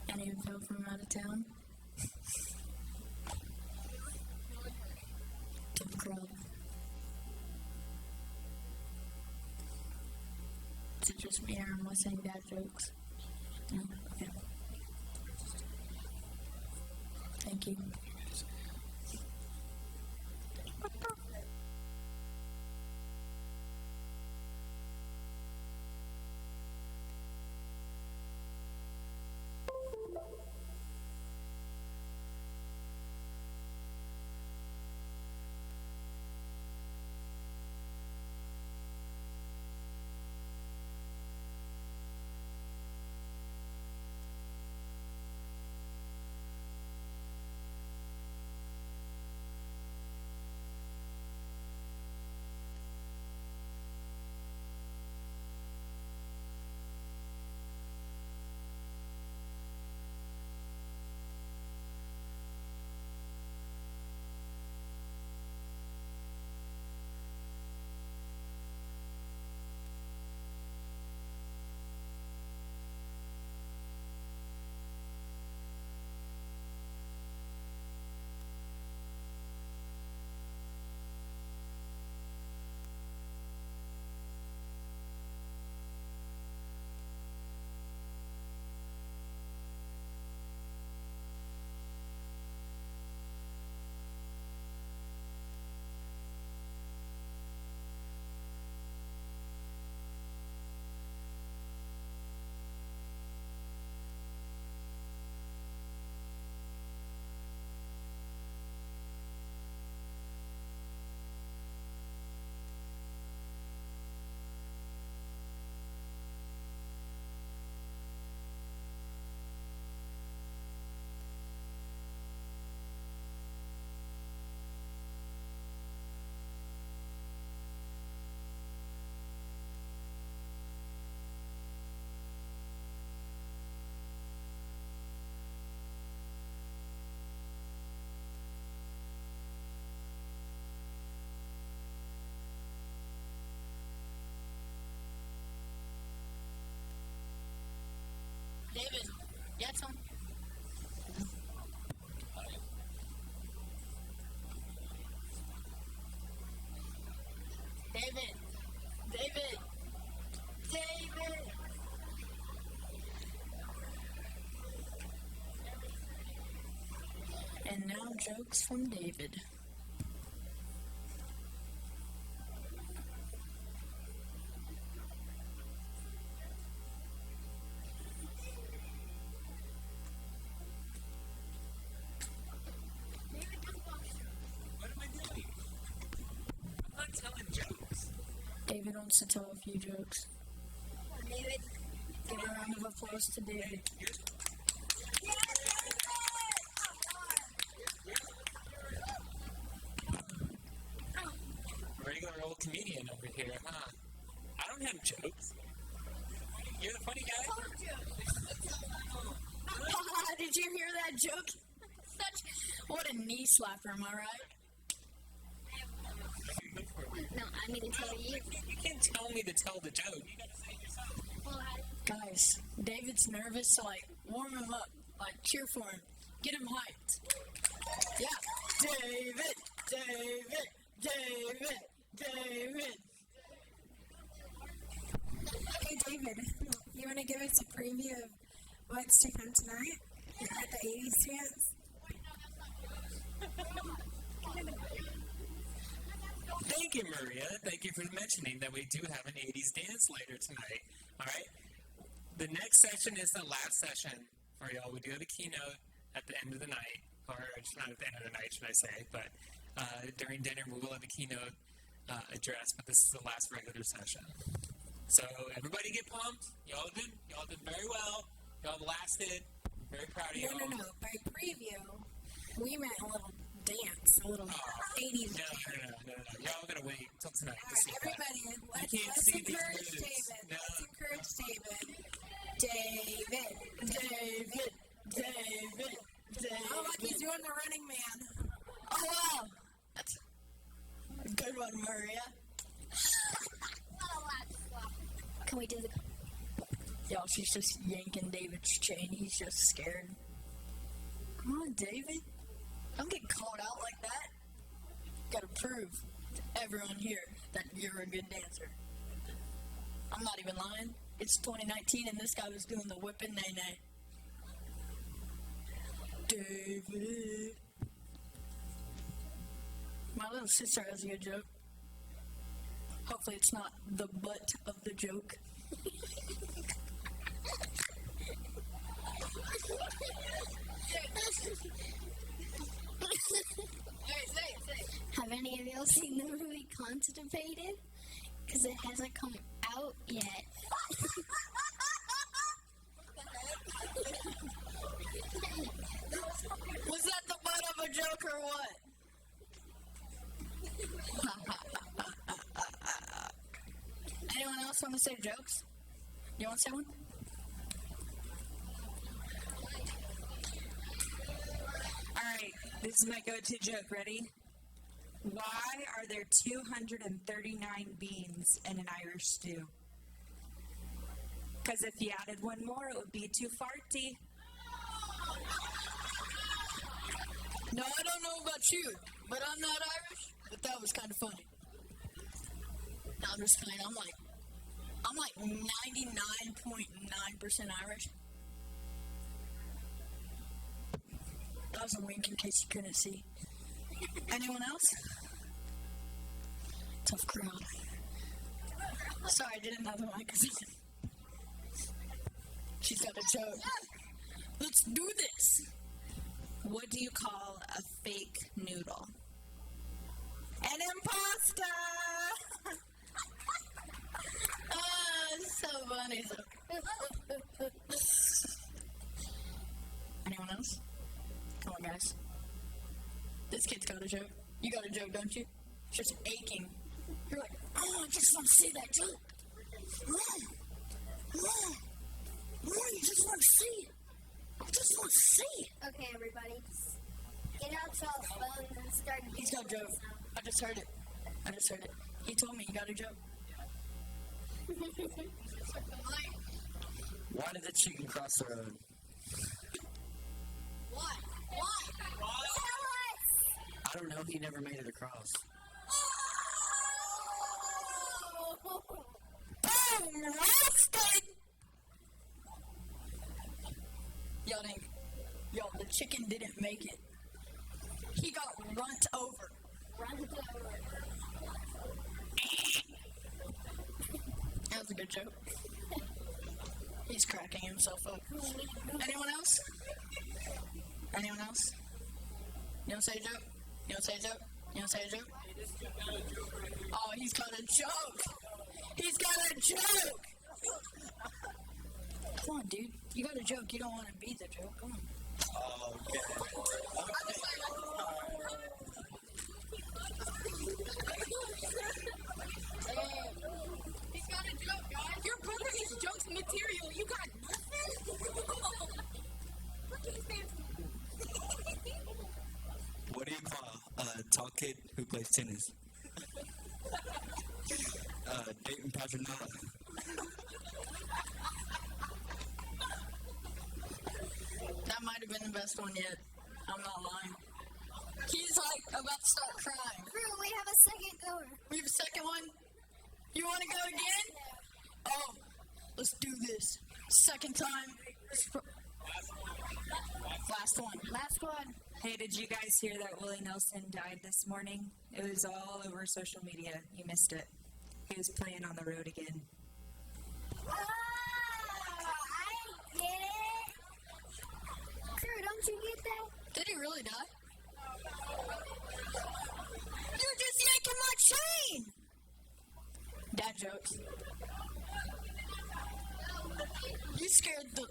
Any info from out of town? Tough crowd. Is it just me or am I saying bad jokes? No? Okay. Thank you. David, get some. David, David, David. And now jokes from David. David wants to tell a few jokes. David, give a round of applause to David. Regular old comedian over here, huh? I don't have jokes. You're the funny guy? Did you hear that joke? What a knee slapper, am I right? no, I mean to tell you. You can't tell me to tell the joke. You gotta say it yourself. Well, Guys, David's nervous, so warm him up. Cheer for him. Get him hyped. Yeah. David, David, David, David. Hey, David, you want to give us a preview of what's to come tonight at the 80s dance? Thank you, Maria. Thank you for mentioning that we do have an 80s dance later tonight. All right? The next session is the last session for y'all. We do have a keynote at the end of the night, or it's not at the end of the night, should I say, but during dinner we will have a keynote address, but this is the last regular session. So everybody get pumped. Y'all did very well. Y'all lasted. Very proud of y'all. No. By preview, we meant a little dance, a little 80s. No. Y'all gotta wait until tonight to see everybody, that. let's encourage David. No. Let's encourage David. David. Oh, look, he's doing the running man. Oh, wow. That's a good one, Maria. Can we do the... Y'all, she's just yanking David's chain. He's just scared. Come on, David. Don't get called out like that. Gotta prove to everyone here that you're a good dancer. I'm not even lying. It's 2019 and this guy was doing the whipping nay-nay. David. My little sister has a good joke. Hopefully it's not the butt of the joke. Have any of y'all seen the movie Constipated? Because it hasn't come out yet. Was that the butt of a joke or what? Anyone else want to say jokes? You want to say one? Alright, this is my go-to joke. Ready? Why are there 239 beans in an Irish stew? Because if you added one more, it would be too farty. No, I don't know about you, but I'm not Irish. But that was kind of funny. No, I'm just playing. I'm like 99.9% Irish. That was a wink in case you couldn't see. Anyone else? Tough crowd. Sorry, I didn't have the mic. She's got a joke. Let's do this. What do you call a fake noodle? An imposter! It's so funny. Anyone else? Come on, guys. This kid's got a joke. You got a joke, don't you? It's just aching. You're like, oh, I just want to say that joke. You just want to say it. I just want to say it. Okay, everybody. Get out y'all's phones and start. He's got a joke. I just heard it. He told me he got a joke. Why did the chicken cross the road? What? Tell us! I don't know. He never made it across. Boom! Roasted! Yo, the chicken didn't make it. He got runt over. That was a good joke. He's cracking himself up. Anyone else? Anyone else? You don't say a joke? You don't say a joke? You don't say a joke? Oh, he's got a joke! He's got a joke! Come on, dude. You got a joke. You don't want to be the joke. Come on. Okay. He's got a joke, guys. Your brother is jokes material. You got nothing? Look at his face. What do you call a tall kid who plays tennis? Dayton Paginata. That might have been the best one yet. I'm not lying. He's like about to start crying. Crew, we have a second goer. We have a second one? You want to go again? Oh, let's do this. Second time. Last one. Last one. Hey, did you guys hear that Willie Nelson died this morning? It was all over social media. You missed it. He was playing on the road again. Oh, I get it. Crew, don't you get that? Did he really die? You're just yanking my chain! Dad jokes. You scared the...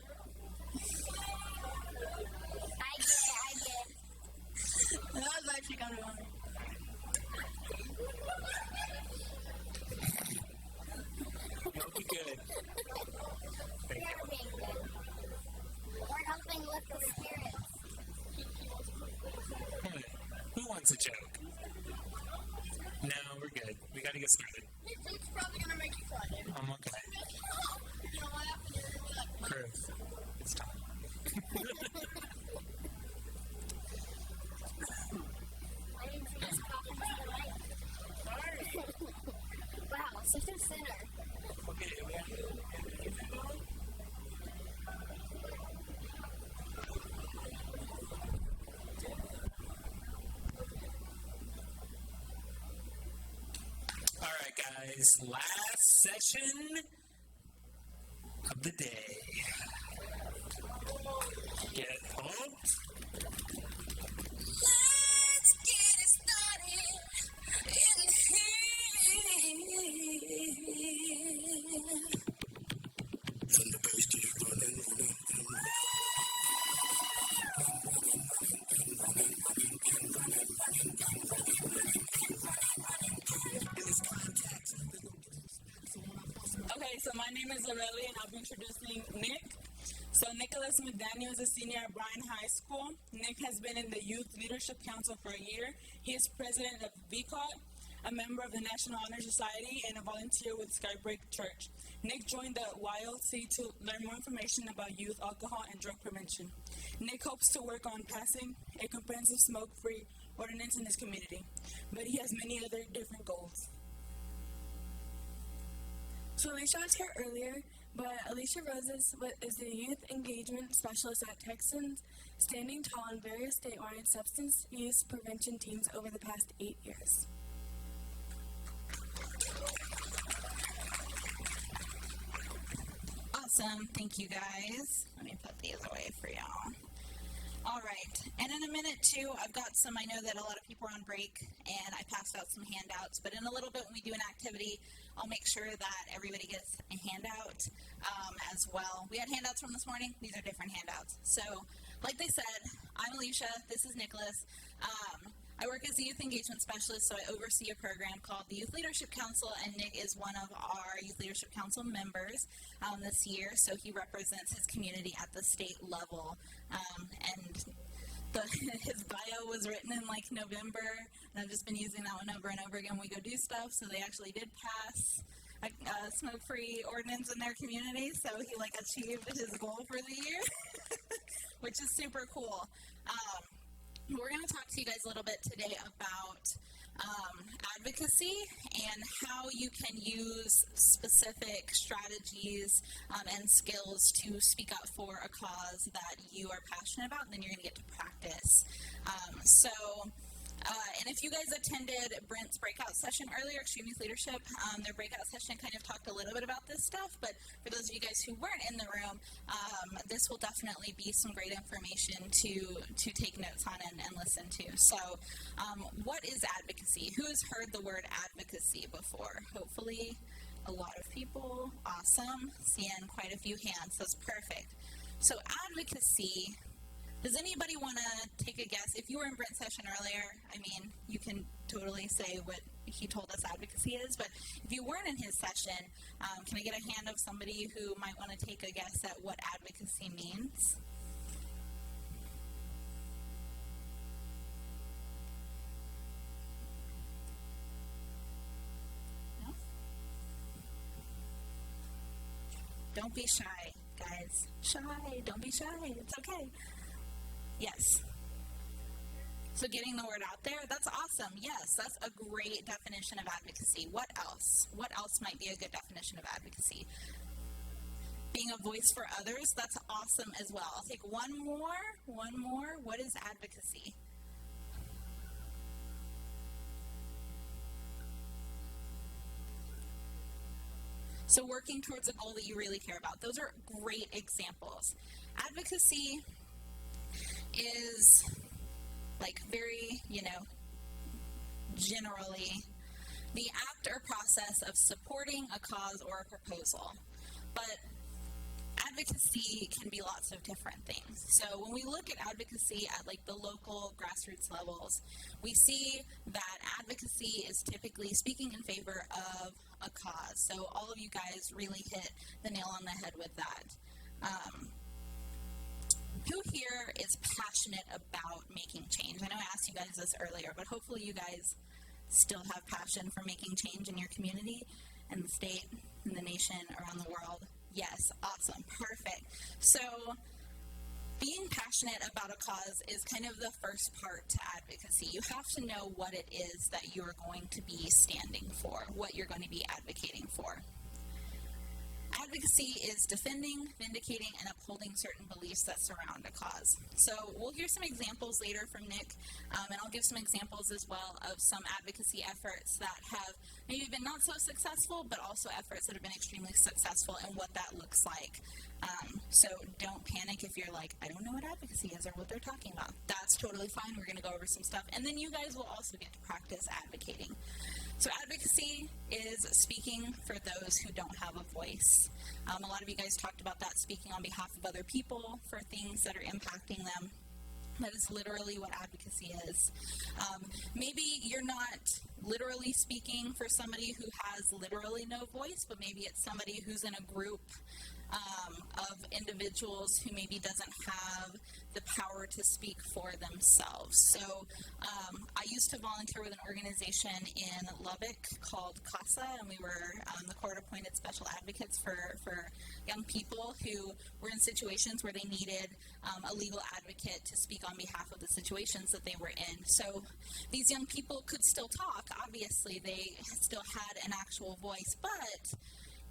I get it. That was actually kind of funny. You'll be good. We are being good. We're helping lift the spirits. Who wants a joke? No, we're good. We gotta get started. This joke's probably gonna make you cry, David. I'm okay. You know what happened? You're gonna be like, guys, last session of the day. Get pumped. Let's get it started in here. And the bass keeps running. Okay, so my name is Aurelia and I'll be introducing Nick. So Nicholas McDaniel is a senior at Bryan High School. Nick has been in the Youth Leadership Council for a year. He is president of VCOT, a member of the National Honor Society, and a volunteer with Skybreak Church. Nick joined the YLC to learn more information about youth, alcohol, and drug prevention. Nick hopes to work on passing a comprehensive smoke-free ordinance in his community, but he has many other different goals. So Alicia was here earlier, but Alicia Roses is the Youth Engagement Specialist at Texans, standing tall in various statewide substance use prevention teams over the past 8 years. Awesome. Thank you, guys. Let me put these away for y'all. All right. And in a minute, too, I've got some, I know that a lot of people are on break, and I passed out some handouts. But in a little bit, when we do an activity, I'll make sure that everybody gets a handout as well. We had handouts from this morning. These are different handouts. So, like they said, I'm Alicia. This is Nicholas. I work as a youth engagement specialist, so I oversee a program called the Youth Leadership Council, and Nick is one of our Youth Leadership Council members this year, so he represents his community at the state level. And his bio was written in like November, and I've just been using that one over and over again when we go do stuff, so they actually did pass a smoke-free ordinance in their community, so he like achieved his goal for the year, which is super cool. We're going to talk to you guys a little bit today about advocacy and how you can use specific strategies and skills to speak up for a cause that you are passionate about, and then you're going to get to practice. And if you guys attended Brent's breakout session earlier, Extreme Youth Leadership, their breakout session kind of talked a little bit about this stuff, but for those of you guys who weren't in the room, this will definitely be some great information to take notes on and listen to. So, what is advocacy? Who has heard the word advocacy before? Hopefully a lot of people. Awesome. Seeing quite a few hands. That's perfect. So advocacy, does anybody want to take a guess? If you were in Brent's session earlier, I mean, you can totally say what he told us advocacy is, but if you weren't in his session, can I get a hand of somebody who might want to take a guess at what advocacy means? No? Don't be shy, guys. Shy. Don't be shy. It's okay. Yes. So getting the word out there, that's awesome. Yes, that's a great definition of advocacy. What else? What else might be a good definition of advocacy? Being a voice for others, that's awesome as well. I'll take one more. What is advocacy? So working towards a goal that you really care about. Those are great examples. Advocacy is like very, generally the act or process of supporting a cause or a proposal. But advocacy can be lots of different things. So when we look at advocacy at like the local grassroots levels, we see that advocacy is typically speaking in favor of a cause. So all of you guys really hit the nail on the head with that. Who here is passionate about making change? I know I asked you guys this earlier, but hopefully you guys still have passion for making change in your community and the state and the nation, around the world. Yes, awesome, perfect. So being passionate about a cause is kind of the first part to advocacy. You have to know what it is that you're going to be standing for, what you're going to be advocating for. advocacy is defending, vindicating, and upholding certain beliefs that surround a cause. So we'll hear some examples later from Nick, and I'll give some examples as well of some advocacy efforts that have maybe been not so successful, but also efforts that have been extremely successful and what that looks like. So don't panic if you're like, I don't know what advocacy is or what they're talking about. That's totally fine. We're going to go over some stuff. And then you guys will also get to practice advocating. So advocacy is speaking for those who don't have a voice. A lot of you guys talked about that, speaking on behalf of other people for things that are impacting them. That is literally what advocacy is. Maybe you're not literally speaking for somebody who has literally no voice, but maybe it's somebody who's in a group of individuals who maybe doesn't have the power to speak for themselves. So I used to volunteer with an organization in Lubbock called CASA, and we were the court-appointed special advocates for young people who were in situations where they needed a legal advocate to speak on behalf of the situations that they were in. So these young people could still talk. Obviously, they still had an actual voice, but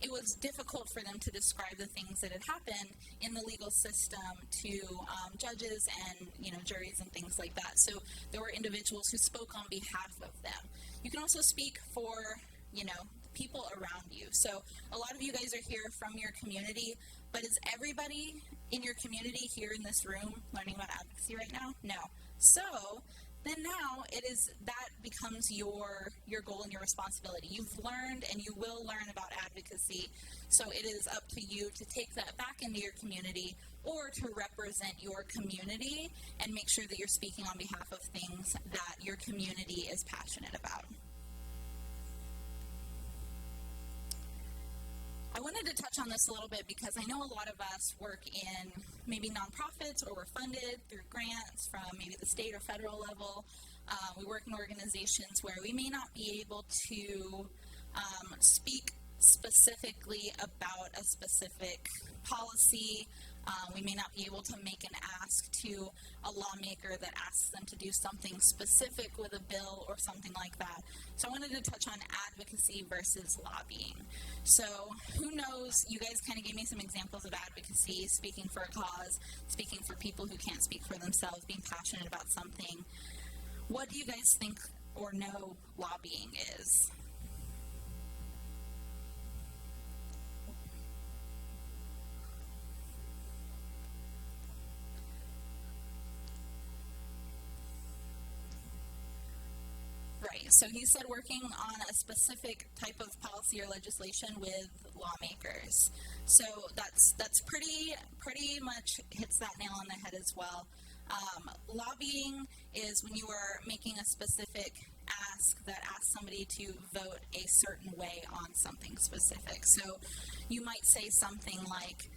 it was difficult for them to describe the things that had happened in the legal system to judges and juries and things like that. So there were individuals who spoke on behalf of them. You can also speak for people around you. So a lot of you guys are here from your community, but is everybody in your community here in this room learning about advocacy right now? No. So then now that becomes your goal and your responsibility. You've learned and you will learn about advocacy, so it is up to you to take that back into your community or to represent your community and make sure that you're speaking on behalf of things that your community is passionate about. I wanted to touch on this a little bit because I know a lot of us work in maybe nonprofits or we're funded through grants from maybe the state or federal level. We work in organizations where we may not be able to speak specifically about a specific policy. We may not be able to make an ask to a lawmaker that asks them to do something specific with a bill or something like that. So I wanted to touch on advocacy versus lobbying. So who knows, you guys kind of gave me some examples of advocacy, speaking for a cause, speaking for people who can't speak for themselves, being passionate about something. What do you guys think or know lobbying is? Right, so he said working on a specific type of policy or legislation with lawmakers. So that's pretty much hits that nail on the head as well. Lobbying is when you are making a specific ask that asks somebody to vote a certain way on something specific. So you might say something like,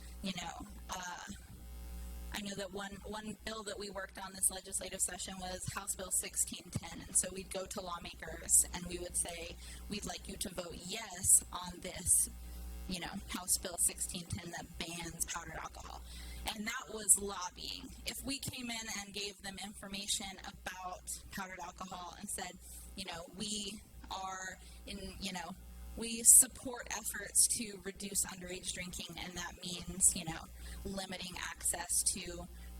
I know that one bill that we worked on this legislative session was House Bill 1610, and so we'd go to lawmakers and we would say, we'd like you to vote yes on this, House Bill 1610 that bans powdered alcohol. And that was lobbying. If we came in and gave them information about powdered alcohol and said, we are in, we support efforts to reduce underage drinking, and that means, limiting access to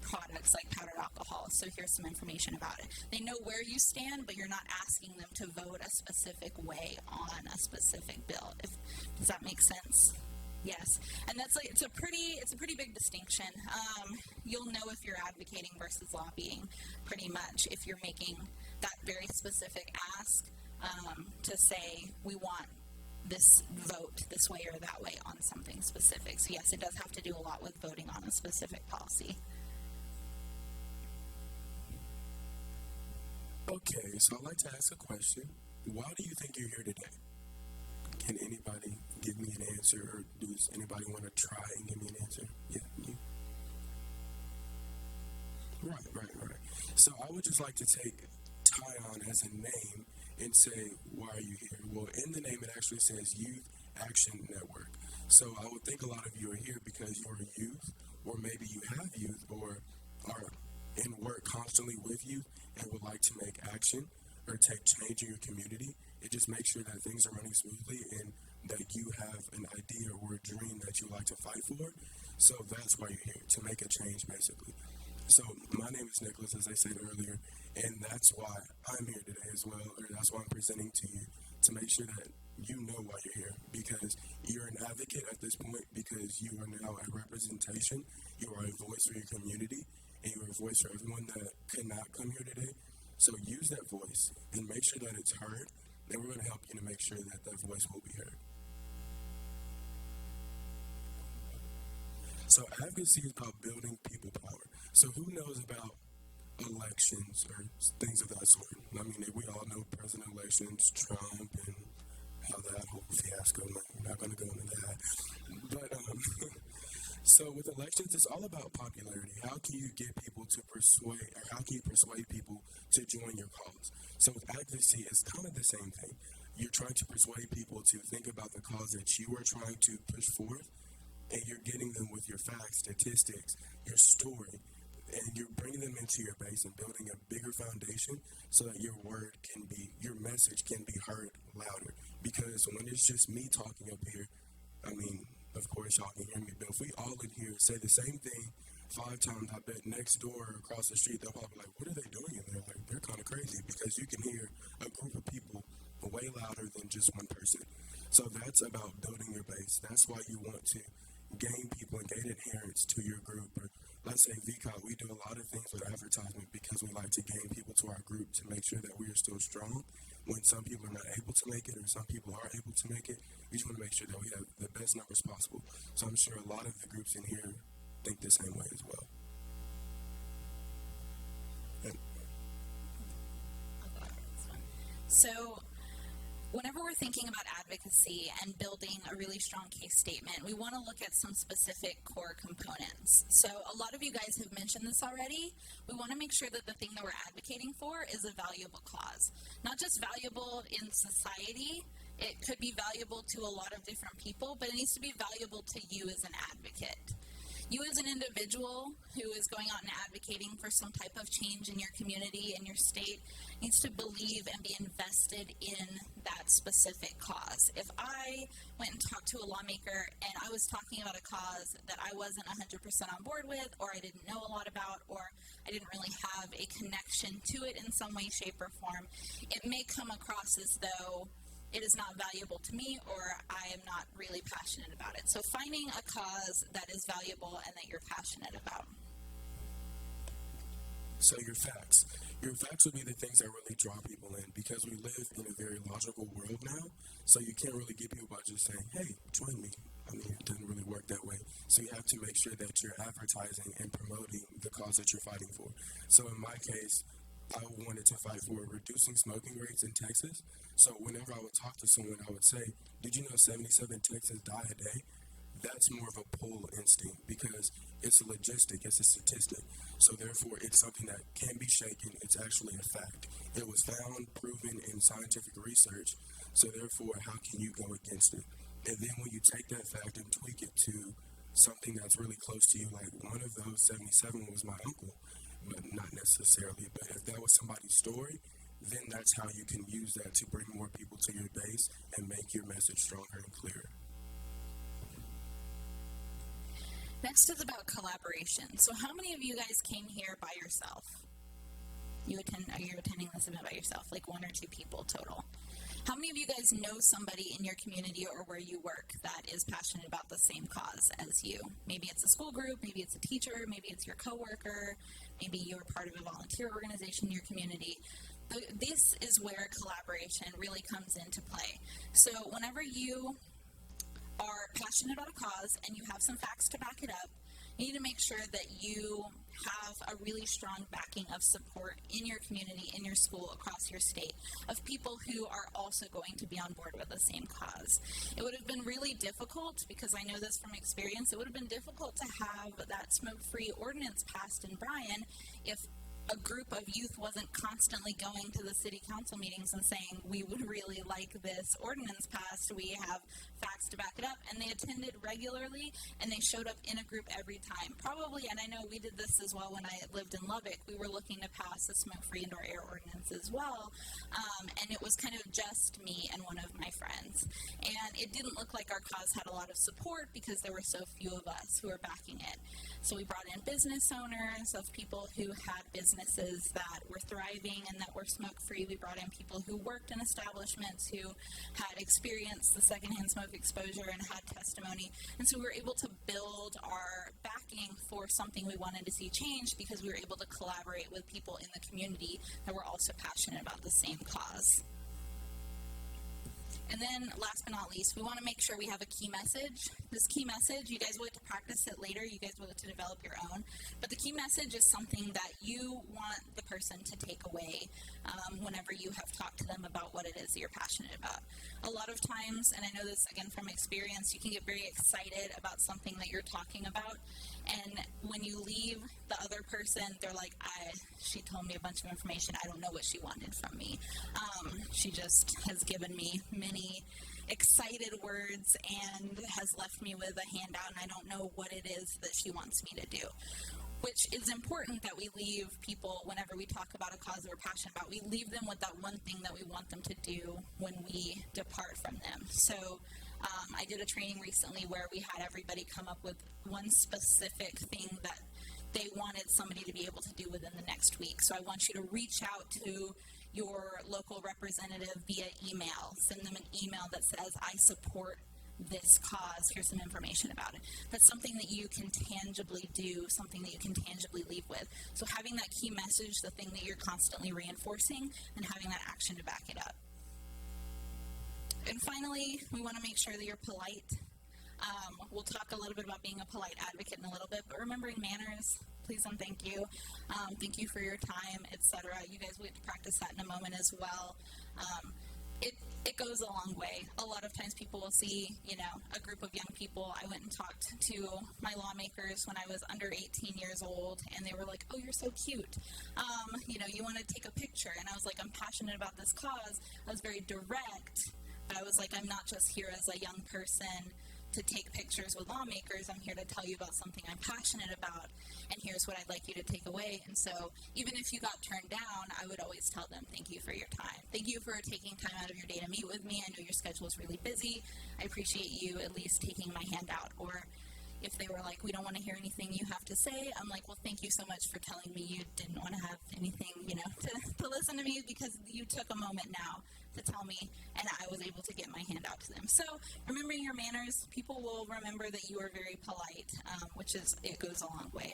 products like powdered alcohol. So here's some information about it. They know where you stand, but you're not asking them to vote a specific way on a specific bill. Does that make sense? Yes, and that's it's a pretty big distinction. You'll know if you're advocating versus lobbying, pretty much, if you're making that very specific ask to say we want this vote this way or that way on something specific. So yes, it does have to do a lot with voting on a specific policy. Okay, so I'd like to ask a question. Why do you think you're here today? Can anybody give me an answer, or does anybody want to try and give me an answer? Yeah, you. Right. So I would just like to take Tyon as a name and say, why are you here? Well, in the name it actually says Youth Action Network. So I would think a lot of you are here because you're youth, or maybe you have youth, or are in work constantly with youth and would like to make action or take change in your community. It just makes sure that things are running smoothly and that you have an idea or a dream that you like to fight for. So that's why you're here, to make a change, basically. So my name is Nicholas, as I said earlier, and that's why I'm here today as well, or that's why I'm presenting to you, to make sure that you know why you're here, because you're an advocate at this point, because you are now a representation, you are a voice for your community, and you're a voice for everyone that could not come here today. So use that voice and make sure that it's heard, and we're going to help you to make sure that that voice will be heard. So advocacy is about building people power. So who knows about elections or things of that sort? I mean, we all know president elections, Trump, and how that whole fiasco went. We're not going to go into that. But so with elections, it's all about popularity. How can you get people to persuade, or how can you persuade people to join your cause? So with advocacy, it's kind of the same thing. You're trying to persuade people to think about the cause that you are trying to push forth, and you're getting them with your facts, statistics, your story, and you're bringing them into your base and building a bigger foundation so that your word can be, your message can be heard louder. Because when it's just me talking up here, I mean, of course y'all can hear me, but if we all in here say the same thing 5 times, I bet next door or across the street, they'll probably be like, what are they doing in there? Like, they're kind of crazy, because you can hear a group of people way louder than just one person. So that's about building your base. That's why you want to gain people and gain adherence to your group. Or let's say VCOT, we do a lot of things with advertisement because we like to gain people to our group to make sure that we are still strong. When some people are not able to make it, or some people are able to make it, we just want to make sure that we have the best numbers possible. So I'm sure a lot of the groups in here think the same way as well. So whenever we're thinking about advocacy and building a really strong case statement, we want to look at some specific core components. So a lot of you guys have mentioned this already. We want to make sure that the thing that we're advocating for is a valuable cause. Not just valuable in society, it could be valuable to a lot of different people, but it needs to be valuable to you as an advocate. You as an individual who is going out and advocating for some type of change in your community, in your state, needs to believe and be invested in that specific cause. If I went and talked to a lawmaker and I was talking about a cause that I wasn't 100% on board with, or I didn't know a lot about, or I didn't really have a connection to it in some way, shape, or form, it may come across as though it is not valuable to me, or I am not really passionate about it. So finding a cause that is valuable and that you're passionate about. So your facts. Your facts will be the things that really draw people in, because we live in a very logical world now. So you can't really get people by just saying, hey, join me. I mean, it doesn't really work that way. So you have to make sure that you're advertising and promoting the cause that you're fighting for. So in my case, I wanted to fight for reducing smoking rates in Texas. So whenever I would talk to someone, I would say, did you know 77 Texans die a day? That's more of a pull instinct, because it's a logistic, it's a statistic. So therefore, it's something that can be shaken. It's actually a fact. It was found, proven in scientific research. So therefore, how can you go against it? And then when you take that fact and tweak it to something that's really close to you, like one of those 77 was my uncle. But not necessarily, but if that was somebody's story, then that's how you can use that to bring more people to your base and make your message stronger and clearer. Next is about collaboration. So how many of you guys came here by yourself? You're attending this event by yourself, like 1 or 2 people total. How many of you guys know somebody in your community or where you work that is passionate about the same cause as you? Maybe it's a school group, maybe it's a teacher, maybe it's your coworker, maybe you're part of a volunteer organization in your community. This is where collaboration really comes into play. So whenever you are passionate about a cause and you have some facts to back it up, you need to make sure that you have a really strong backing of support in your community, in your school, across your state, of people who are also going to be on board with the same cause. It would have been really difficult, because I know this from experience, it would have been difficult to have that smoke-free ordinance passed in Bryan if a group of youth wasn't constantly going to the city council meetings and saying, we would really like this ordinance passed, we have facts to back it up, and they attended regularly, and they showed up in a group every time. Probably, and I know we did this as well when I lived in Lubbock, we were looking to pass a smoke-free indoor air ordinance as well, and it was kind of just me and one of my friends. And it didn't look like our cause had a lot of support because there were so few of us who were backing it. So we brought in business owners of people who had businesses that were thriving and that were smoke-free. We brought in people who worked in establishments who had experienced the secondhand smoke exposure and had testimony. And so we were able to build our backing for something we wanted to see change because we were able to collaborate with people in the community that were also passionate about the same cause. And then, last but not least, we want to make sure we have a key message. This key message, you guys will get to practice it later. You guys will get to develop your own. But the key message is something that you want the person to take away whenever you have talked to them about what it is that you're passionate about. A lot of times, and I know this again from experience, you can get very excited about something that you're talking about. And when you leave the other person, they're like, she told me a bunch of information. I don't know what she wanted from me. She just has given me many excited words and has left me with a handout, and I don't know what it is that she wants me to do. Which is important that we leave people, whenever we talk about a cause that we're passionate about, we leave them with that one thing that we want them to do when we depart from them. So I did a training recently where we had everybody come up with one specific thing that they wanted somebody to be able to do within the next week. So I want you to reach out to your local representative via email. Send them an email that says, I support this cause. Here's some information about it. That's something that you can tangibly do, something that you can tangibly leave with. So having that key message, the thing that you're constantly reinforcing, and having that action to back it up. And finally, we want to make sure that you're polite. We'll talk a little bit about being a polite advocate in a little bit, but remembering manners, please and thank you. Thank you for your time, etc. You guys will get to practice that in a moment as well. It goes a long way. A lot of times people will see, a group of young people. I went and talked to my lawmakers when I was under 18 years old, and they were like, oh, you're so cute. You want to take a picture. And I was like, I'm passionate about this cause. I was very direct, but I was like, I'm not just here as a young person to take pictures with lawmakers. I'm here to tell you about something I'm passionate about, and here's what I'd like you to take away. And so even if you got turned down, I would always tell them, thank you for your time. Thank you for taking time out of your day to meet with me. I know your schedule is really busy. I appreciate you at least taking my hand out. Or if they were like, we don't want to hear anything you have to say, I'm like, well, thank you so much for telling me you didn't want to have anything, to listen to me, because you took a moment now to tell me, and I was able to get my hand out to them. So remembering your manners, people will remember that you are very polite, it goes a long way.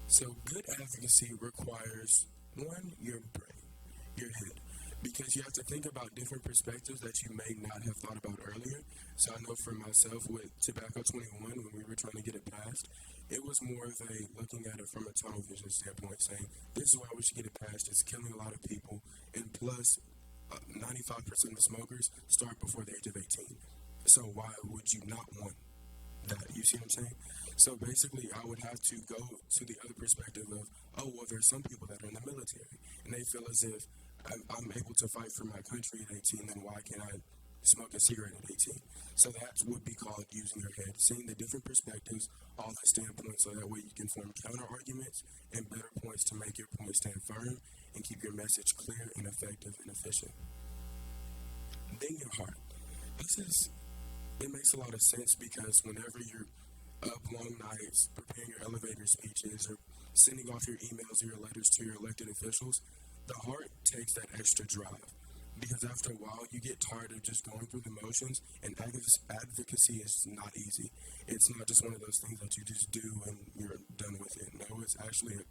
So good advocacy requires, one, your brain, your head. Because you have to think about different perspectives that you may not have thought about earlier. So I know for myself with Tobacco 21, when we were trying to get it passed, it was more of a looking at it from a tunnel vision standpoint, saying, this is why we should get it passed. It's killing a lot of people. And plus, 95% of the smokers start before the age of 18. So why would you not want that? You see what I'm saying? So basically, I would have to go to the other perspective of, there's some people that are in the military, and they feel as if I'm able to fight for my country at 18, then why can't I smoke a cigarette at 18? So that would be called using your head, seeing the different perspectives, all the standpoints, so that way you can form counter-arguments and better points to make your point stand firm and keep your message clear and effective and efficient. Then your heart. It makes a lot of sense because whenever you're up long nights, preparing your elevator speeches or sending off your emails or your letters to your elected officials, the heart takes that extra drive, because after a while you get tired of just going through the motions, and advocacy is not easy. It's not just one of those things that you just do and you're done with it. No, it's actually a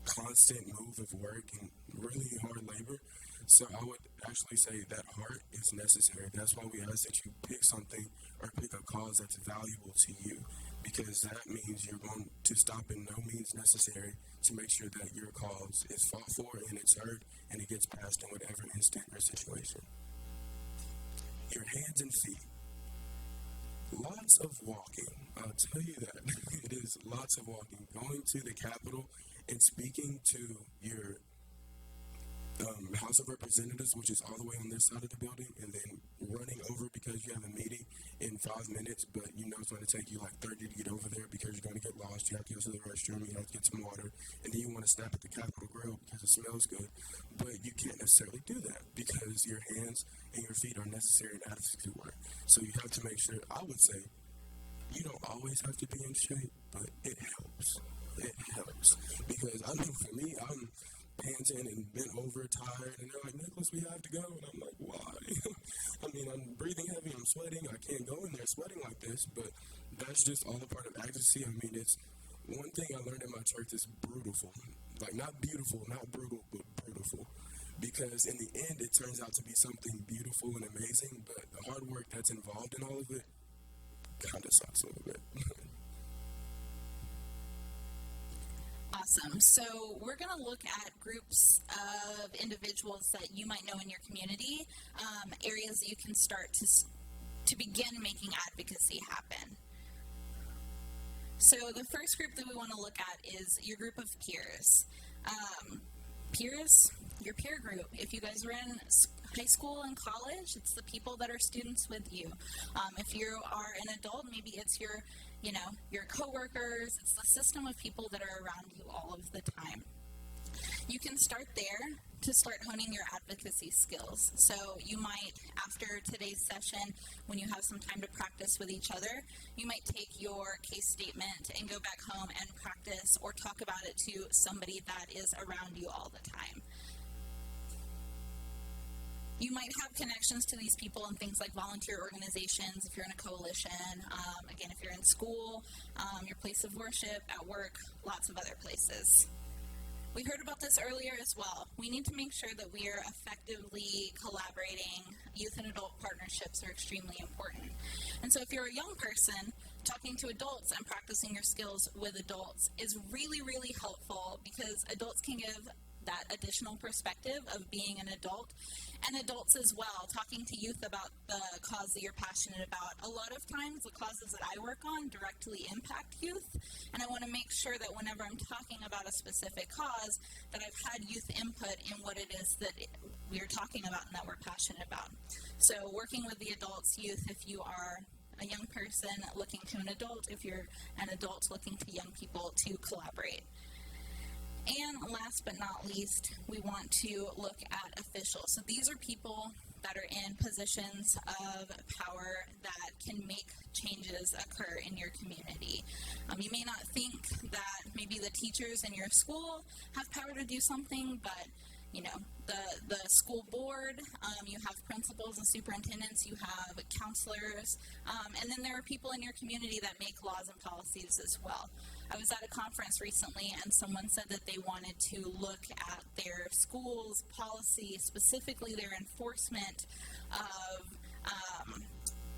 constant move of work and really hard labor. So I would actually say that heart is necessary. That's why we ask that you pick something or pick a cause that's valuable to you, because that means you're going to stop in no means necessary to make sure that your cause is fought for and it's heard and it gets passed in whatever instant or situation. Your hands and feet. Lots of walking, I'll tell you that. It is lots of walking. Going to the Capitol and speaking to your House of Representatives, which is all the way on this side of the building, and then running over because you have a meeting in 5 minutes, but you know it's going to take you like 30 to get over there because you're going to get lost. You have to go to the restroom, you have to get some water, and then you want to snap at the Capitol Grill because it smells good. But you can't necessarily do that because your hands and your feet are necessary in advocacy work. So you have to make sure, I would say, you don't always have to be in shape, but it helps. It helps. Because I know for me, I'm panting and bent over, tired, and they're like, Nicholas, we have to go. And I'm like, why? I mean, I'm breathing heavy, I'm sweating, I can't go in there sweating like this, but that's just all a part of advocacy. I mean, it's one thing I learned in my church is brutal. Like, not beautiful, not brutal, but brutal. Because in the end, it turns out to be something beautiful and amazing, but the hard work that's involved in all of it kind of sucks a little bit. Awesome. So we're going to look at groups of individuals that you might know in your community, areas that you can start to begin making advocacy happen. So the first group that we want to look at is your group of peers. Peers, your peer group. If you guys were in high school and college, it's the people that are students with you. If you are an adult, maybe it's your coworkers. It's the system of people that are around you all of the time. You can start there to start honing your advocacy skills. So you might, after today's session, when you have some time to practice with each other, you might take your case statement and go back home and practice or talk about it to somebody that is around you all the time. You might have connections to these people in things like volunteer organizations, if you're in a coalition, again, if you're in school, your place of worship, at work, lots of other places. We heard about this earlier as well. We need to make sure that we are effectively collaborating. Youth and adult partnerships are extremely important. And so if you're a young person, talking to adults and practicing your skills with adults is really, really helpful because adults can give that additional perspective of being an adult, and adults as well, talking to youth about the cause that you're passionate about. A lot of times the causes that I work on directly impact youth, and I want to make sure that whenever I'm talking about a specific cause, that I've had youth input in what it is that we're talking about and that we're passionate about. So working with the adults, youth, if you are a young person looking to an adult, if you're an adult looking to young people, to collaborate. And last but not least, we want to look at officials. So these are people that are in positions of power that can make changes occur in your community. You may not think that maybe the teachers in your school have power to do something, but you know, the school board, you have principals and superintendents, you have counselors, and then there are people in your community that make laws and policies as well. I was at a conference recently and someone said that they wanted to look at their school's policy, specifically their enforcement of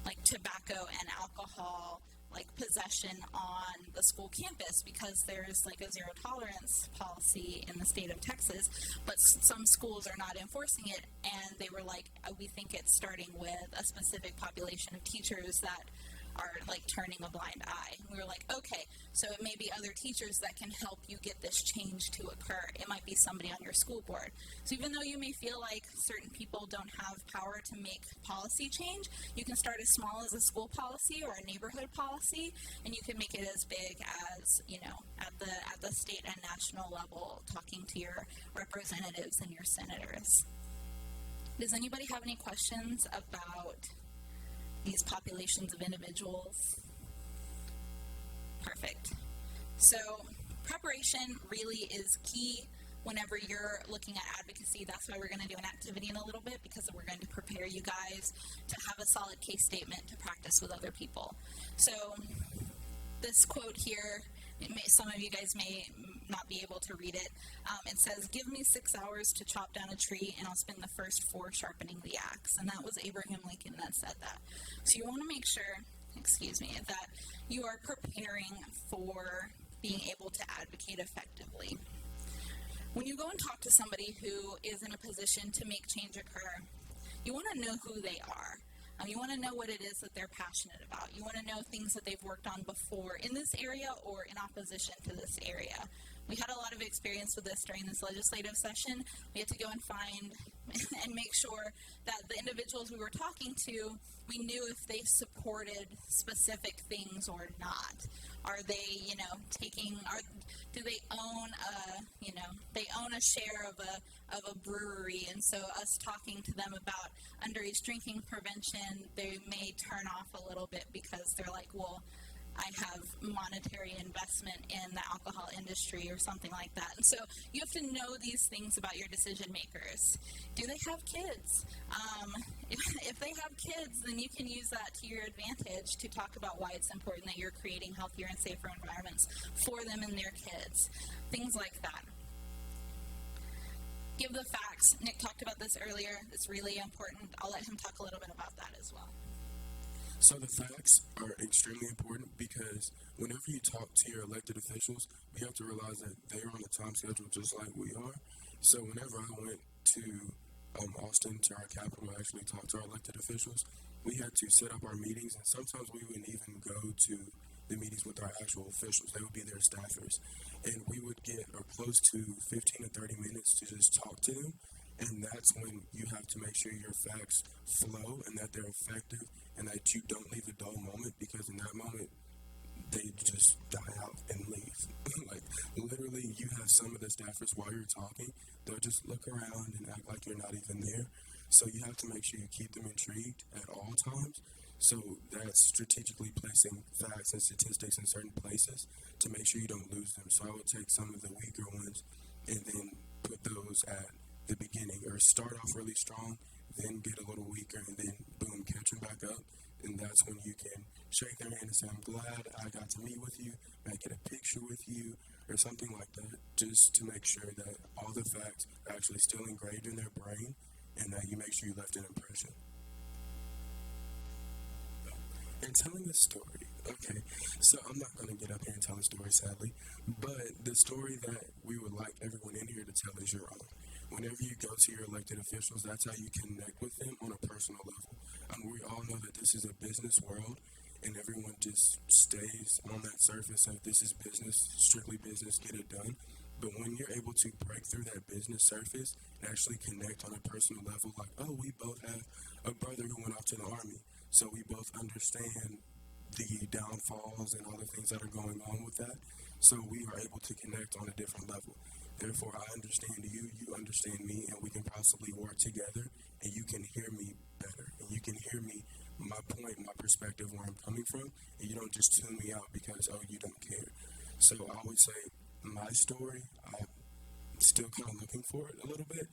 like tobacco and alcohol, like possession on the school campus, because there's like a zero tolerance policy in the state of Texas, but some schools are not enforcing it, and they were like, we think it's starting with a specific population of teachers that are like turning a blind eye. We were like, okay, so it may be other teachers that can help you get this change to occur. It might be somebody on your school board. So even though you may feel like certain people don't have power to make policy change, you can start as small as a school policy or a neighborhood policy, and you can make it as big as, you know, at the state and national level, talking to your representatives and your senators. Does anybody have any questions about these populations of individuals? Perfect. So preparation really is key whenever you're looking at advocacy. That's why we're going to do an activity in a little bit, because we're going to prepare you guys to have a solid case statement to practice with other people. So this quote here, some of you guys may not be able to read it. It says, "Give me 6 hours to chop down a tree, and I'll spend the first 4 sharpening the axe." And that was Abraham Lincoln that said that. So you want to make sure, that you are preparing for being able to advocate effectively. When you go and talk to somebody who is in a position to make change occur, you want to know who they are. You want to know what it is that they're passionate about. You want to know things that they've worked on before in this area or in opposition to this area. We had a lot of experience with this during this legislative session. We had to go and find and make sure that the individuals we were talking to, we knew if they supported specific things or not. Are they, do they own they own a share of a brewery, and so us talking to them about underage drinking prevention, they may turn off a little bit because they're like, well, I have monetary investment in the alcohol industry or something like that. And so you have to know these things about your decision makers. Do they have kids? If they have kids, then you can use that to your advantage to talk about why it's important that you're creating healthier and safer environments for them and their kids. Things like that. Give the facts. Nick talked about this earlier. It's really important. I'll let him talk a little bit about that as well. So the facts are extremely important because whenever you talk to your elected officials, we have to realize that they are on a time schedule just like we are. So whenever I went to Austin, to our capital, to actually talk to our elected officials, we had to set up our meetings, and sometimes we wouldn't even go to the meetings with our actual officials. They would be their staffers. And we would get close to 15 to 30 minutes to just talk to them. And that's when you have to make sure your facts flow and that they're effective and that you don't leave a dull moment, because in that moment, they just die out and leave. Like, literally, you have some of the staffers while you're talking, they'll just look around and act like you're not even there. So you have to make sure you keep them intrigued at all times. So that's strategically placing facts and statistics in certain places to make sure you don't lose them. So I would take some of the weaker ones and then put those at the beginning, or start off really strong, then get a little weaker, and then boom, catch them back up. And that's when you can shake their hand and say, I'm glad I got to meet with you, may I get a picture with you, or something like that, just to make sure that all the facts are actually still engraved in their brain and that you make sure you left an impression. And telling the story, okay, so I'm not going to get up here and tell a story, sadly, but the story that we would like everyone in here to tell is your own. Whenever you go to your elected officials, that's how you connect with them on a personal level. We all know that this is a business world, and everyone just stays on that surface of this is business, strictly business, get it done. But when you're able to break through that business surface and actually connect on a personal level, like, oh, we both have a brother who went off to the Army, so we both understand the downfalls and all the things that are going on with that. So we are able to connect on a different level. Therefore, I understand you, you understand me, and we can possibly work together, and you can hear me better, and you can hear me, my point, my perspective, where I'm coming from, and you don't just tune me out because, oh, you don't care. So I would say my story, I'm still kind of looking for it a little bit,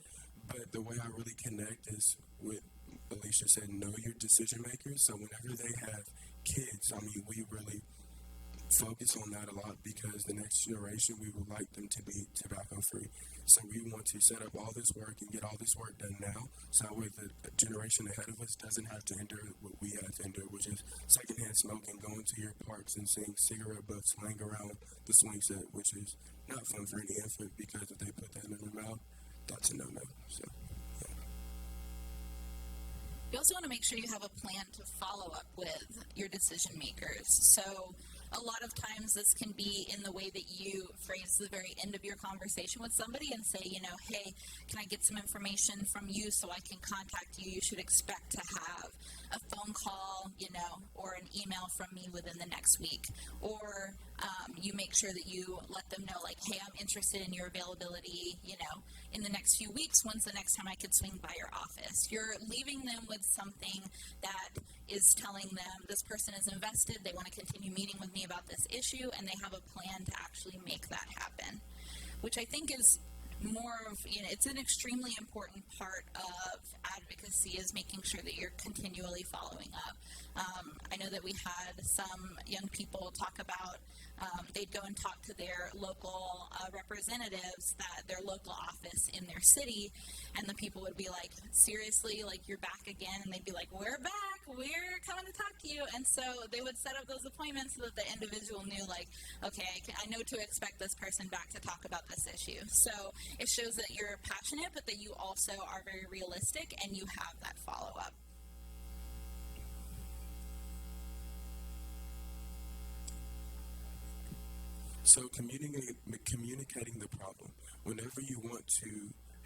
but the way I really connect is with, Alicia said, know your decision makers. So whenever they have kids, we really focus on that a lot because the next generation, we would like them to be tobacco free. So we want to set up all this work and get all this work done now, so that way the generation ahead of us doesn't have to endure what we had to endure, which is secondhand smoking, going to your parks and seeing cigarette butts laying around the swing set, which is not fun for any infant because if they put that in their mouth, that's a no-no. So, yeah. You also want to make sure you have a plan to follow up with your decision makers. So a lot of times this can be in the way that you phrase the very end of your conversation with somebody and say, hey, can I get some information from you so I can contact you? You should expect to have a phone call, or an email from me within the next week. Or you make sure that you let them know, like, hey, I'm interested in your availability, in the next few weeks. When's the next time I could swing by your office? You're leaving them with something that is telling them this person is invested, they want to continue meeting with me about this issue, and they have a plan to actually make that happen, which I think is more of, it's an extremely important part of advocacy, is making sure that you're continually following up. I know that we had some young people talk about they'd go and talk to their local representatives, their local office in their city, and the people would be like, seriously, like, you're back again? And they'd be like, we're back, we're coming to talk to you. And so they would set up those appointments so that the individual knew, like, okay, I know to expect this person back to talk about this issue. So it shows that you're passionate, but that you also are very realistic and you have that follow-up. So communicating the problem. Whenever you want to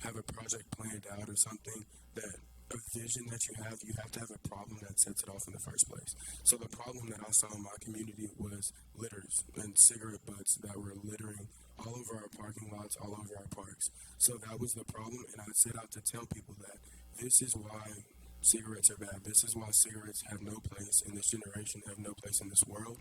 have a project planned out or something, that a vision that you have to have a problem that sets it off in the first place. So the problem that I saw in my community was litters and cigarette butts that were littering all over our parking lots, all over our parks. So that was the problem, and I set out to tell people that this is why cigarettes are bad. This is why cigarettes have no place in this generation, have no place in this world,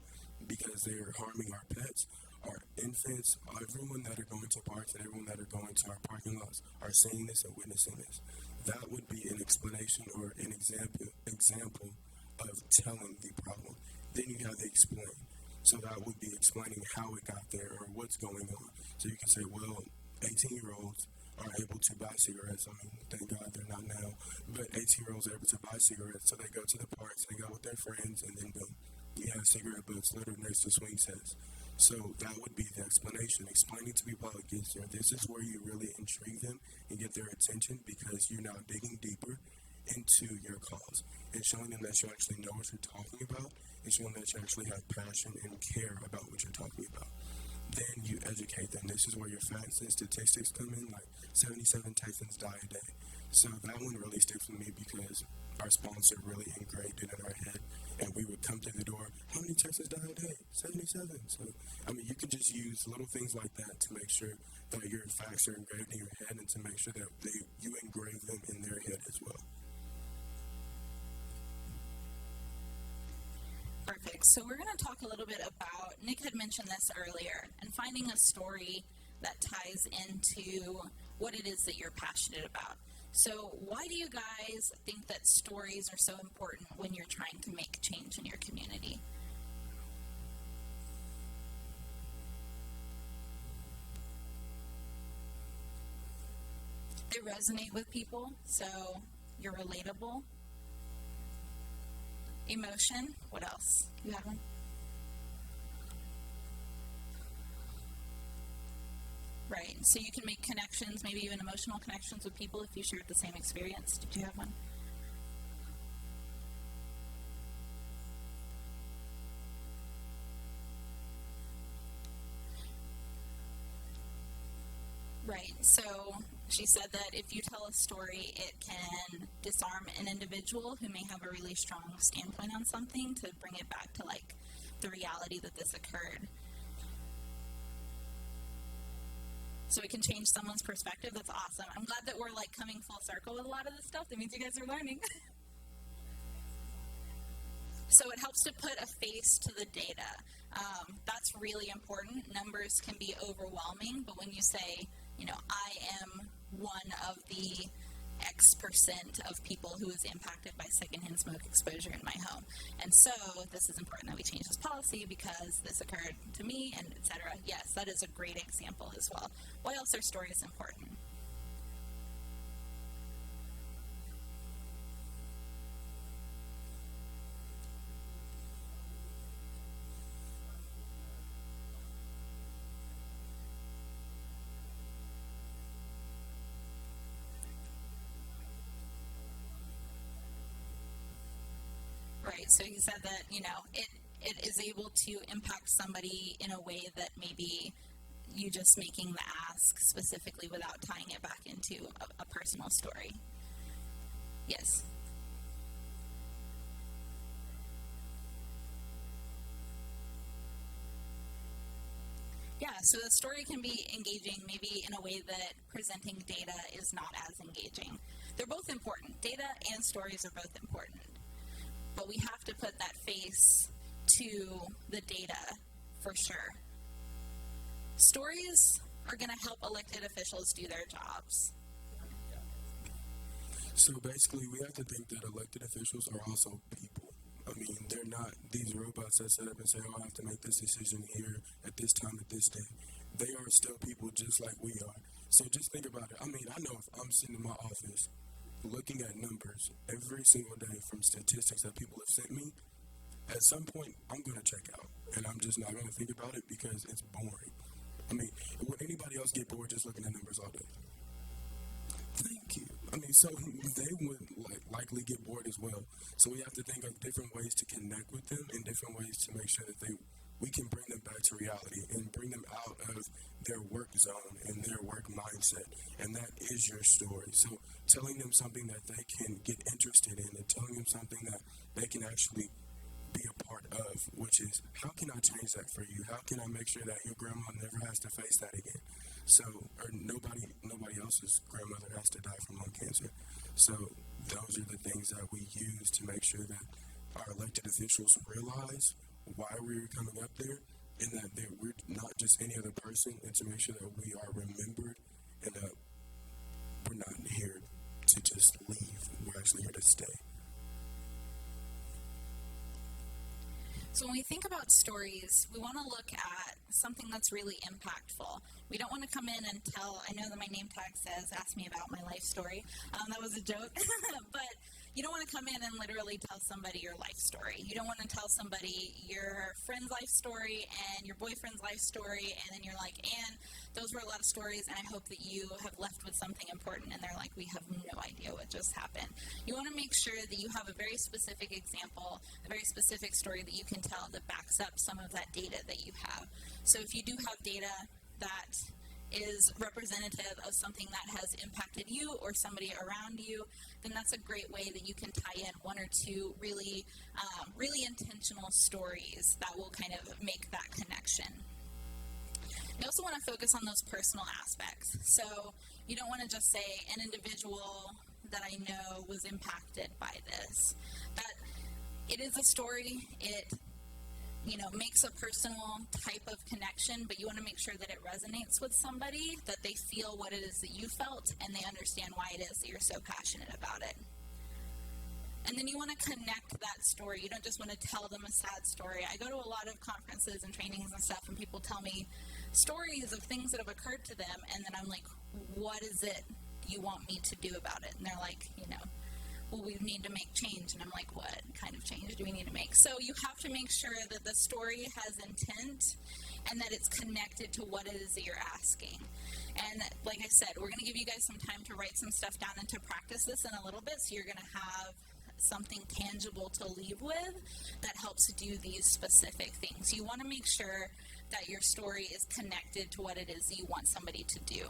because they are harming our pets, our infants, everyone that are going to parks and everyone that are going to our parking lots are seeing this and witnessing this. That would be an explanation or an example of telling the problem. Then you have the explain. So that would be explaining how it got there or what's going on. So you can say, well, 18-year-olds are able to buy cigarettes. I mean, thank God they're not now. But 18-year-olds are able to buy cigarettes. So they go to the parks, they go with their friends, and then boom, you have cigarette butts littered next to swing sets. So that would be the explanation. Explaining to people how it gets there. This is where you really intrigue them and get their attention because you're now digging deeper into your cause and showing them that you actually know what you're talking about and showing that you actually have passion and care about what you're talking about. Then you educate them. This is where your facts and statistics come in, like 77 Texans die a day. So that one really sticks with me because our sponsor really engraved it in our head. And we would come through the door, how many Texans die a day? 77. So, I mean, you could just use little things like that to make sure that your facts are engraved in your head and to make sure that you engrave them in their head as well. Perfect. So we're going to talk a little bit about, Nick had mentioned this earlier, and finding a story that ties into what it is that you're passionate about. So why do you guys think that stories are so important when you're trying to make change in your community? They resonate with people, so you're relatable. Emotion, what else? You have one? Right, so you can make connections, maybe even emotional connections with people if you shared the same experience. Did you have one? Right, so she said that if you tell a story, it can disarm an individual who may have a really strong standpoint on something to bring it back to like the reality that this occurred. So it can change someone's perspective. That's awesome. I'm glad that we're like coming full circle with a lot of this stuff. That means you guys are learning. So it helps to put a face to the data. That's really important. Numbers can be overwhelming, but when you say, you know, I am one of the X% of people who is impacted by secondhand smoke exposure in my home. And so this is important that we change this policy because this occurred to me and et cetera. Yes, that is a great example as well. Why else are stories important? Right, so you said that, you know, it is able to impact somebody in a way that maybe you just making the ask specifically without tying it back into a personal story. Yes. Yeah, so the story can be engaging maybe in a way that presenting data is not as engaging. They're both important. Data and stories are both important. But we have to put that face to the data for sure. Stories are going to help elected officials do their jobs. So basically, we have to think that elected officials are also people. I mean, they're not these robots that set up and say, oh, I have to make this decision here at this time at this day. They are still people just like we are. So just think about it. I mean, I know if I'm sitting in my office looking at numbers every single day from statistics that people have sent me, at some point, I'm going to check out. And I'm just not going to think about it because it's boring. I mean, would anybody else get bored just looking at numbers all day? Thank you. I mean, so they would likely get bored as well. So we have to think of different ways to connect with them and different ways to make sure that we can bring them back to reality and bring them out of their work zone and their work mindset. And that is your story. So telling them something that they can get interested in and telling them something that they can actually be a part of, which is, how can I change that for you? How can I make sure that your grandma never has to face that again? So, or nobody else's grandmother has to die from lung cancer. So those are the things that we use to make sure that our elected officials realize why we were coming up there, and that we're not just any other person, and to make sure that we are remembered and that we're not here to just leave. We're actually here to stay. So when we think about stories, we want to look at something that's really impactful. We don't want to come in and tell, I know that my name tag says, ask me about my life story. That was a joke. But you don't want to come in and literally tell somebody your life story. You don't want to tell somebody your friend's life story and your boyfriend's life story, and then you're like, and those were a lot of stories, and I hope that you have left with something important, and they're like, we have no idea what just happened. You want to make sure that you have a very specific example, a very specific story that you can tell that backs up some of that data that you have. So if you do have data that is representative of something that has impacted you or somebody around you, then that's a great way that you can tie in one or two really intentional stories that will kind of make that connection. You also want to focus on those personal aspects. So you don't want to just say an individual that I know was impacted by this. That it is a story. It makes a personal type of connection, but you want to make sure that it resonates with somebody, that they feel what it is that you felt, and they understand why it is that you're so passionate about it. And then you want to connect that story. You don't just want to tell them a sad story. I go to a lot of conferences and trainings and stuff, and people tell me stories of things that have occurred to them, and then I'm like, what is it you want me to do about it? And they're like, well, we need to make change. And I'm like, what kind of change do we need to make? So you have to make sure that the story has intent and that it's connected to what it is that you're asking. And like I said, we're going to give you guys some time to write some stuff down and to practice this in a little bit, so you're going to have something tangible to leave with that helps do these specific things. You want to make sure that your story is connected to what it is that you want somebody to do.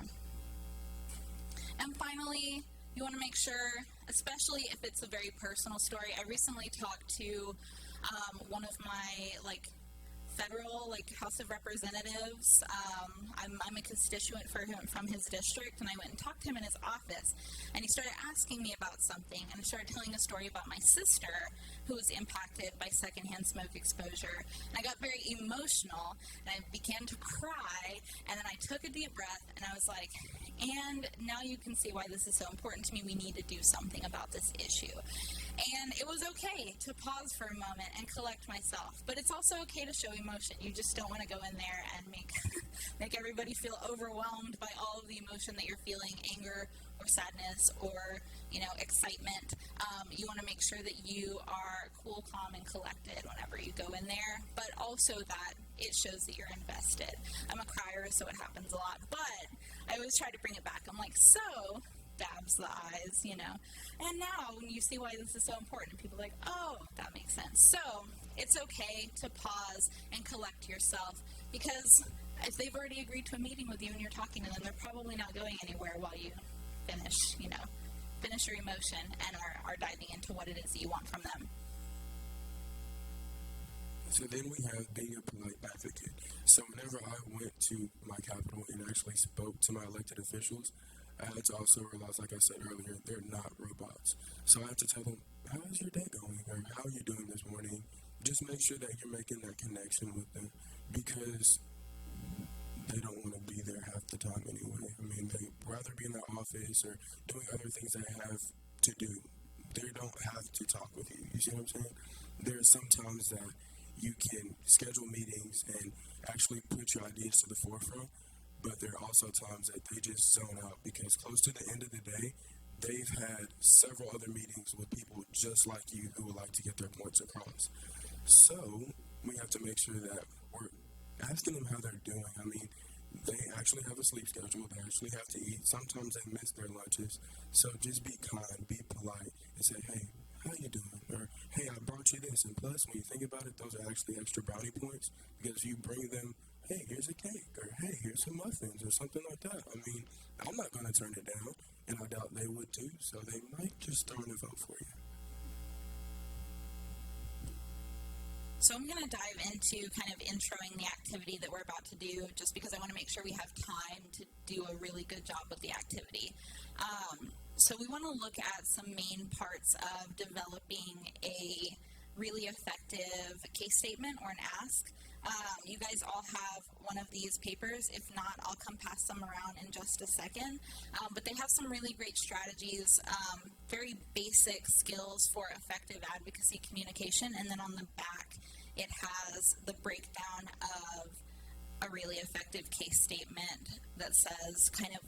And finally, you want to make sure, especially if it's a very personal story. I recently talked to one of my federal House of Representatives. I'm a constituent for him from his district, and I went and talked to him in his office, and he started asking me about something, and I started telling a story about my sister who was impacted by secondhand smoke exposure. And I got very emotional, and I began to cry, and then I took a deep breath, and I was like, and now you can see why this is so important to me. We need to do something about this issue. And it was okay to pause for a moment and collect myself. But it's also okay to show emotion. You just don't want to go in there and make everybody feel overwhelmed by all of the emotion that you're feeling, anger or sadness or, excitement. You want to make sure that you are cool, calm, and collected whenever you go in there, but also that it shows that you're invested. I'm a crier, so it happens a lot, but I always try to bring it back. I'm like, so, dabs the eyes, and now when you see why this is so important, people are like, oh, that makes sense. So it's okay to pause and collect yourself, because if they've already agreed to a meeting with you and you're talking to them, they're probably not going anywhere while you finish your emotion and are diving into what it is that you want from them. So then we have being a polite advocate. So whenever I went to my capital and actually spoke to my elected officials, I had to also realize, like I said earlier, they're not robots. So I had to tell them, how is your day going? Or how are you doing this morning? Just make sure that you're making that connection with them, because they don't want to be there half the time anyway. I mean, they'd rather be in their office or doing other things they have to do. They don't have to talk with you. You see what I'm saying? There's sometimes that you can schedule meetings and actually put your ideas to the forefront, but there are also times that they just zone out, because close to the end of the day, they've had several other meetings with people just like you who would like to get their points across. So we have to make sure that we're asking them how they're doing. I mean, they actually have a sleep schedule. They actually have to eat. Sometimes they miss their lunches. So just be kind, be polite, and say, hey, how you doing? Or, hey, I brought you this. And plus, when you think about it, those are actually extra brownie points, because if you bring them hey, here's a cake, or hey, here's some muffins, or something like that. I mean, I'm not going to turn it down, and I doubt they would too, so they might just throw in a vote for you. So I'm going to dive into kind of introing the activity that we're about to do, just because I want to make sure we have time to do a really good job with the activity. So we want to look at some main parts of developing a really effective case statement or an ask. You guys all have one of these papers. If not, I'll come pass them around in just a second. But they have some really great strategies, very basic skills for effective advocacy communication. And then on the back, it has the breakdown of a really effective case statement that says kind of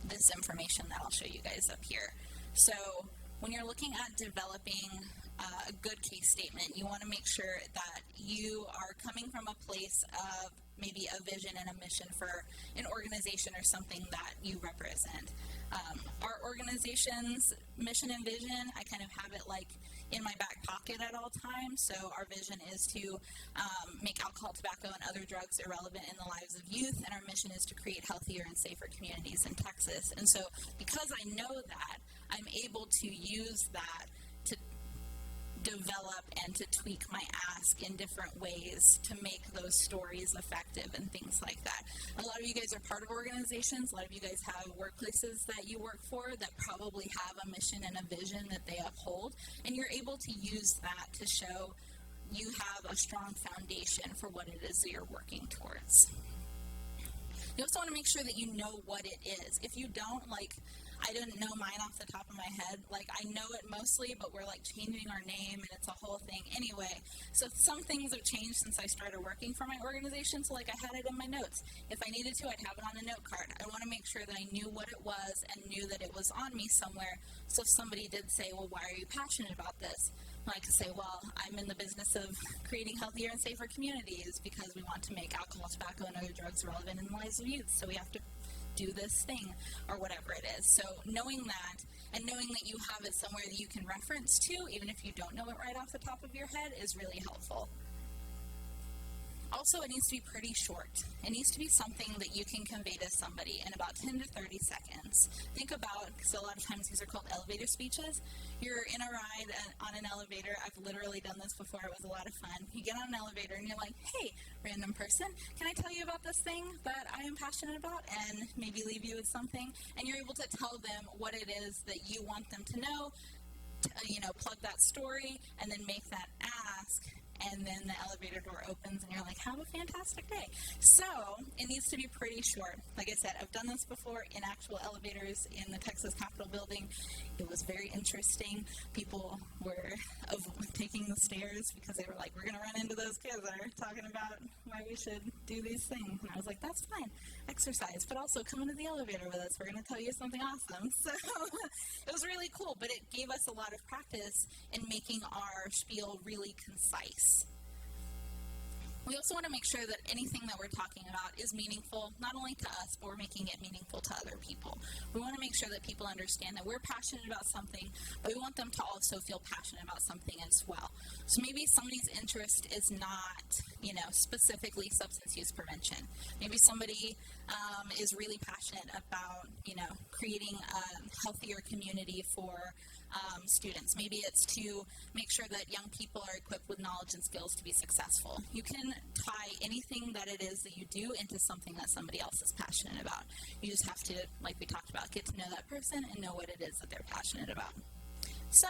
this information that I'll show you guys up here. So when you're looking at developing a good case statement, you want to make sure that you are coming from a place of maybe a vision and a mission for an organization or something that you represent. Our organization's mission and vision, I kind of have it like in my back pocket at all times. So our vision is to make alcohol, tobacco, and other drugs irrelevant in the lives of youth, and our mission is to create healthier and safer communities in Texas. And so because I know that, I'm able to use that to develop and to tweak my ask in different ways to make those stories effective and things like that. A lot of you guys are part of organizations. A lot of you guys have workplaces that you work for that probably have a mission and a vision that they uphold, and you're able to use that to show you have a strong foundation for what it is that you're working towards. You also want to make sure that you know what it is. If you don't, I didn't know mine off the top of my head. I know it mostly, but we're changing our name and it's a whole thing anyway. So some things have changed since I started working for my organization. So I had it in my notes. If I needed to, I'd have it on a note card. I want to make sure that I knew what it was and knew that it was on me somewhere. So if somebody did say, well, why are you passionate about this? I could say, well, I'm in the business of creating healthier and safer communities because we want to make alcohol, tobacco, and other drugs relevant in the lives of youth. So we have to do this thing or whatever it is. So knowing that and knowing that you have it somewhere that you can reference to, even if you don't know it right off the top of your head, is really helpful. Also, it needs to be pretty short. It needs to be something that you can convey to somebody in about 10 to 30 seconds. Think about, because a lot of times these are called elevator speeches. You're in a ride on an elevator. I've literally done this before. It was a lot of fun. You get on an elevator and you're like, hey, random person, can I tell you about this thing that I am passionate about? And maybe leave you with something. And you're able to tell them what it is that you want them to know, plug that story, and then make that ask. And then the elevator door opens and you're like, have a fantastic day. So it needs to be pretty short. Like I said, I've done this before in actual elevators in the Texas Capitol building. It was very interesting. People were taking the stairs because they were like, we're going to run into those kids that are talking about why we should do these things. And I was like, that's fine. Exercise. But also come into the elevator with us. We're going to tell you something awesome. So it was really cool. But it gave us a lot of practice in making our spiel really concise. We also want to make sure that anything that we're talking about is meaningful, not only to us, but we're making it meaningful to other people. We want to make sure that people understand that we're passionate about something, but we want them to also feel passionate about something as well. So maybe somebody's interest is not, specifically substance use prevention. Maybe somebody is really passionate about, creating a healthier community for students. Maybe it's to make sure that young people are equipped with knowledge and skills to be successful. You can tie anything that it is that you do into something that somebody else is passionate about. You just have to, like we talked about, get to know that person and know what it is that they're passionate about. So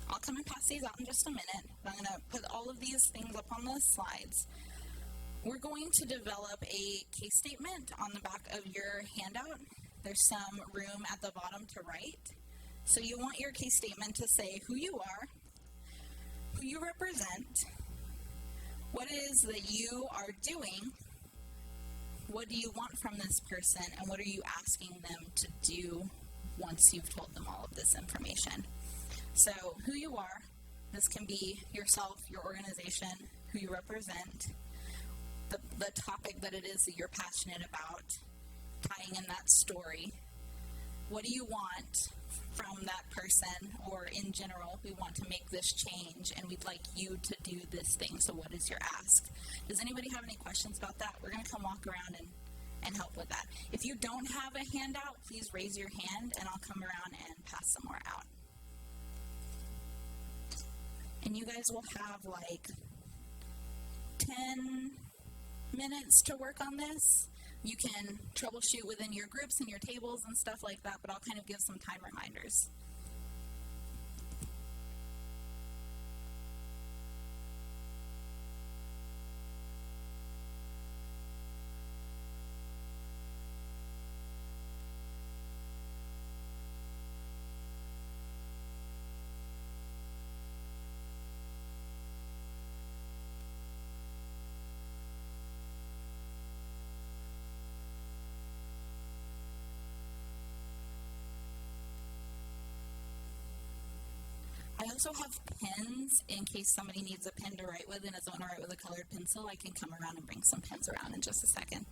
I'll come and pass these out in just a minute. I'm going to put all of these things up on the slides. We're going to develop a case statement on the back of your handout. There's some room at the bottom to write. So you want your case statement to say who you are, who you represent, what it is that you are doing, what do you want from this person, and what are you asking them to do once you've told them all of this information. So who you are, this can be yourself, your organization, who you represent, the topic that it is that you're passionate about, tying in that story. what do you want from that person, or in general, we want to make this change and we'd like you to do this thing. So what is your ask? Does anybody have any questions about that? We're going to come walk around and help with that. If you don't have a handout, please raise your hand and I'll come around and pass some more out. And you guys will have like 10 minutes to work on this. You can troubleshoot within your groups and your tables and stuff like that, but I'll kind of give some time reminders. I also have pens in case somebody needs a pen to write with and doesn't want to write with a colored pencil. I can come around and bring some pens around in just a second.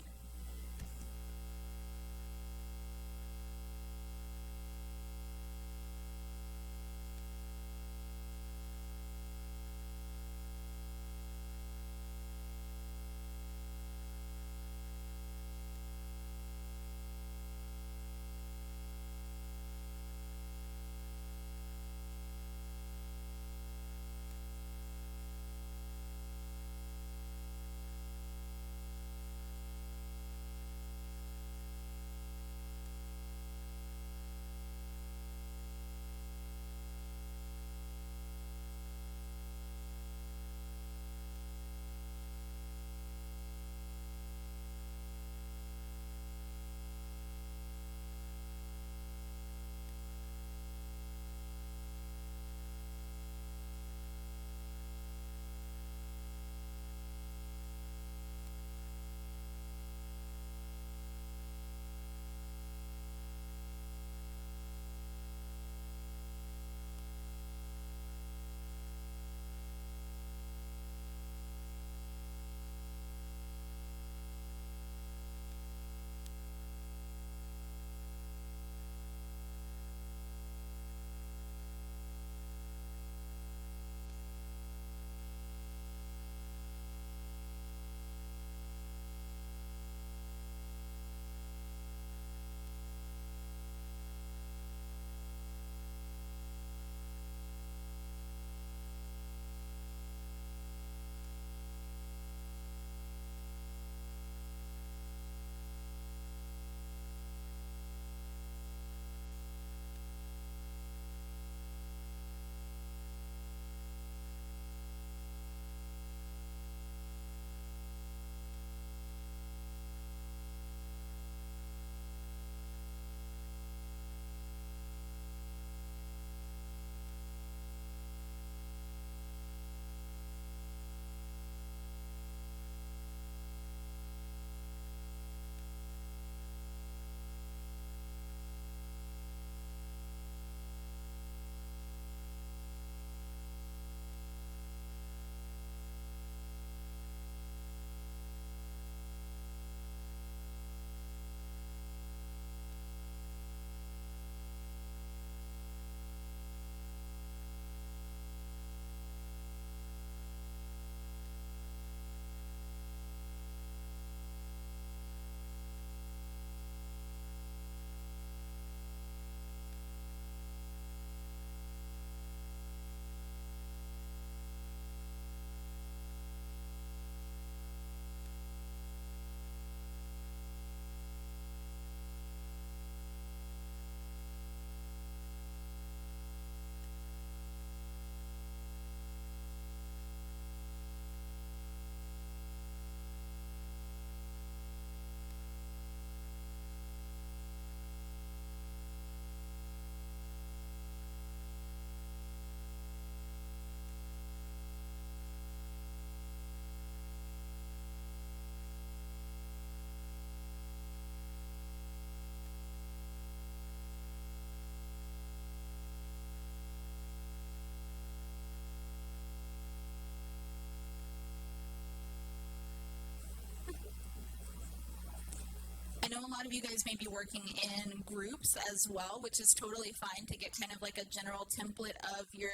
lot of you guys may be working in groups as well, which is totally fine to get kind of like a general template of your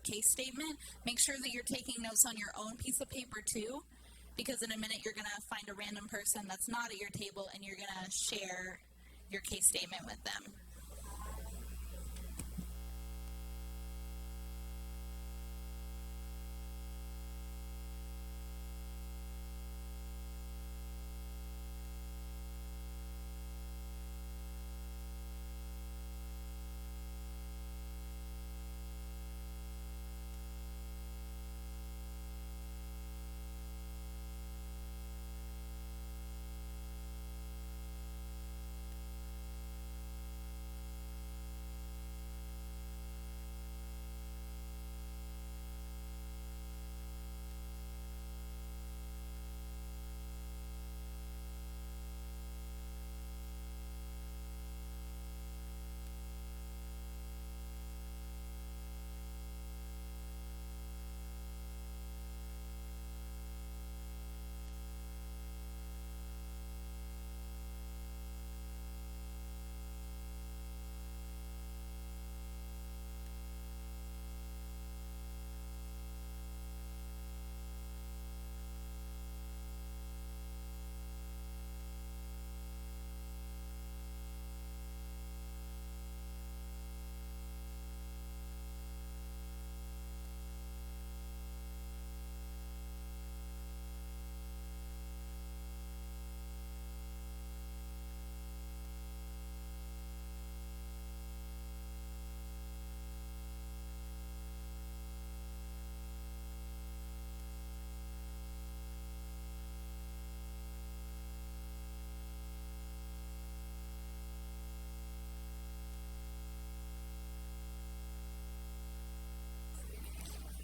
case statement. Make sure that you're taking notes on your own piece of paper too, because in a minute you're going to find a random person that's not at your table and you're going to share your case statement with them.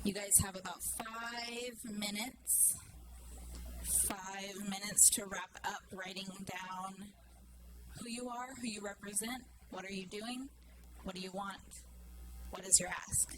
You guys have about 5 minutes. 5 minutes to wrap up writing down who you are, who you represent, what are you doing, what do you want, what is your ask.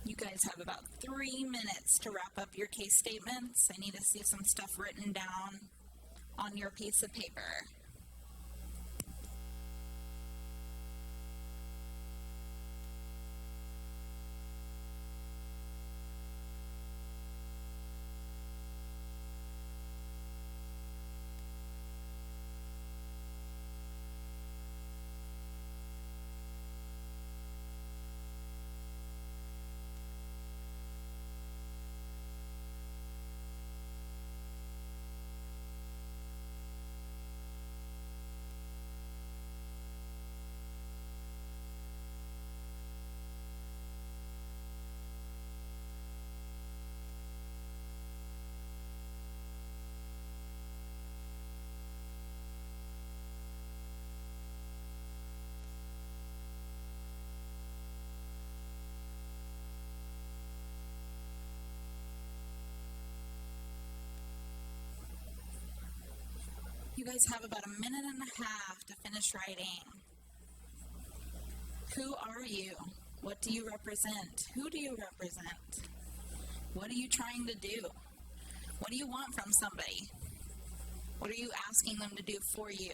You guys have about 3 minutes to wrap up your case statements. I need to see some stuff written down on your piece of paper. guys have about a minute and a half to finish writing. Who are you? What do you represent? Who do you represent? What are you trying to do? What do you want from somebody? What are you asking them to do for you?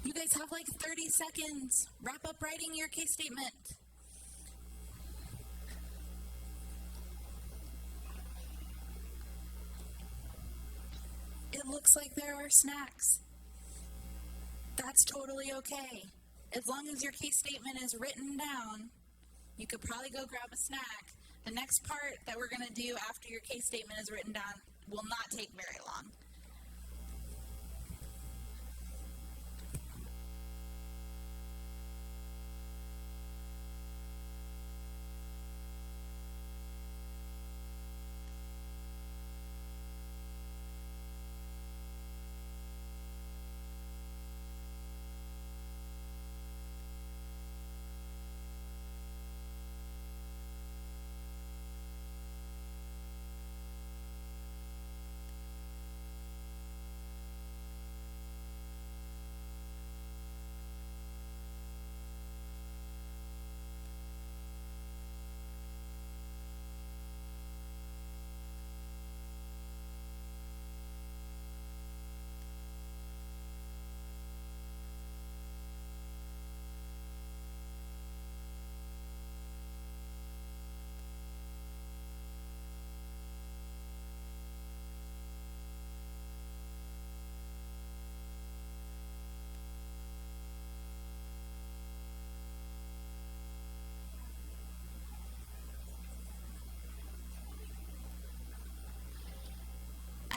You guys have like 30 seconds. Wrap up writing your case statement. It looks like there are snacks. That's totally okay. As long as your case statement is written down, you could probably go grab a snack. The next part that we're going to do after your case statement is written down will not take very long.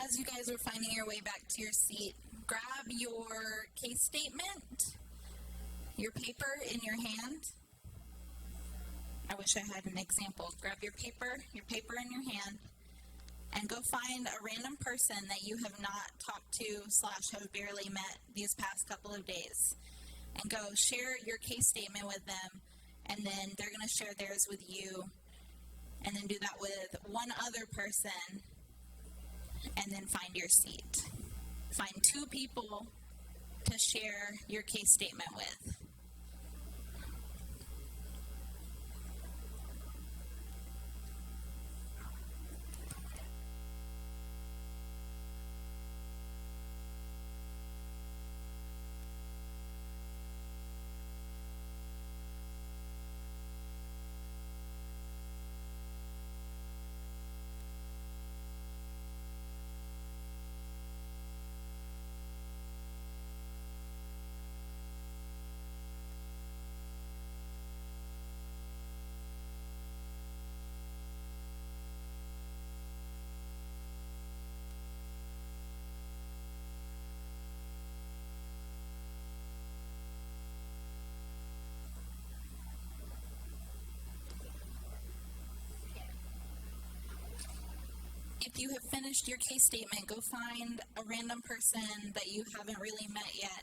As you guys are finding your way back to your seat, grab your case statement, your paper in your hand. I wish I had an example. Grab your paper in your hand, and go find a random person that you have not talked to / have barely met these past couple of days. And go share your case statement with them, and then they're going to share theirs with you. And then do that with one other person, and then find your seat. Find 2 people to share your case statement with. if you have finished your case statement, go find a random person that you haven't really met yet.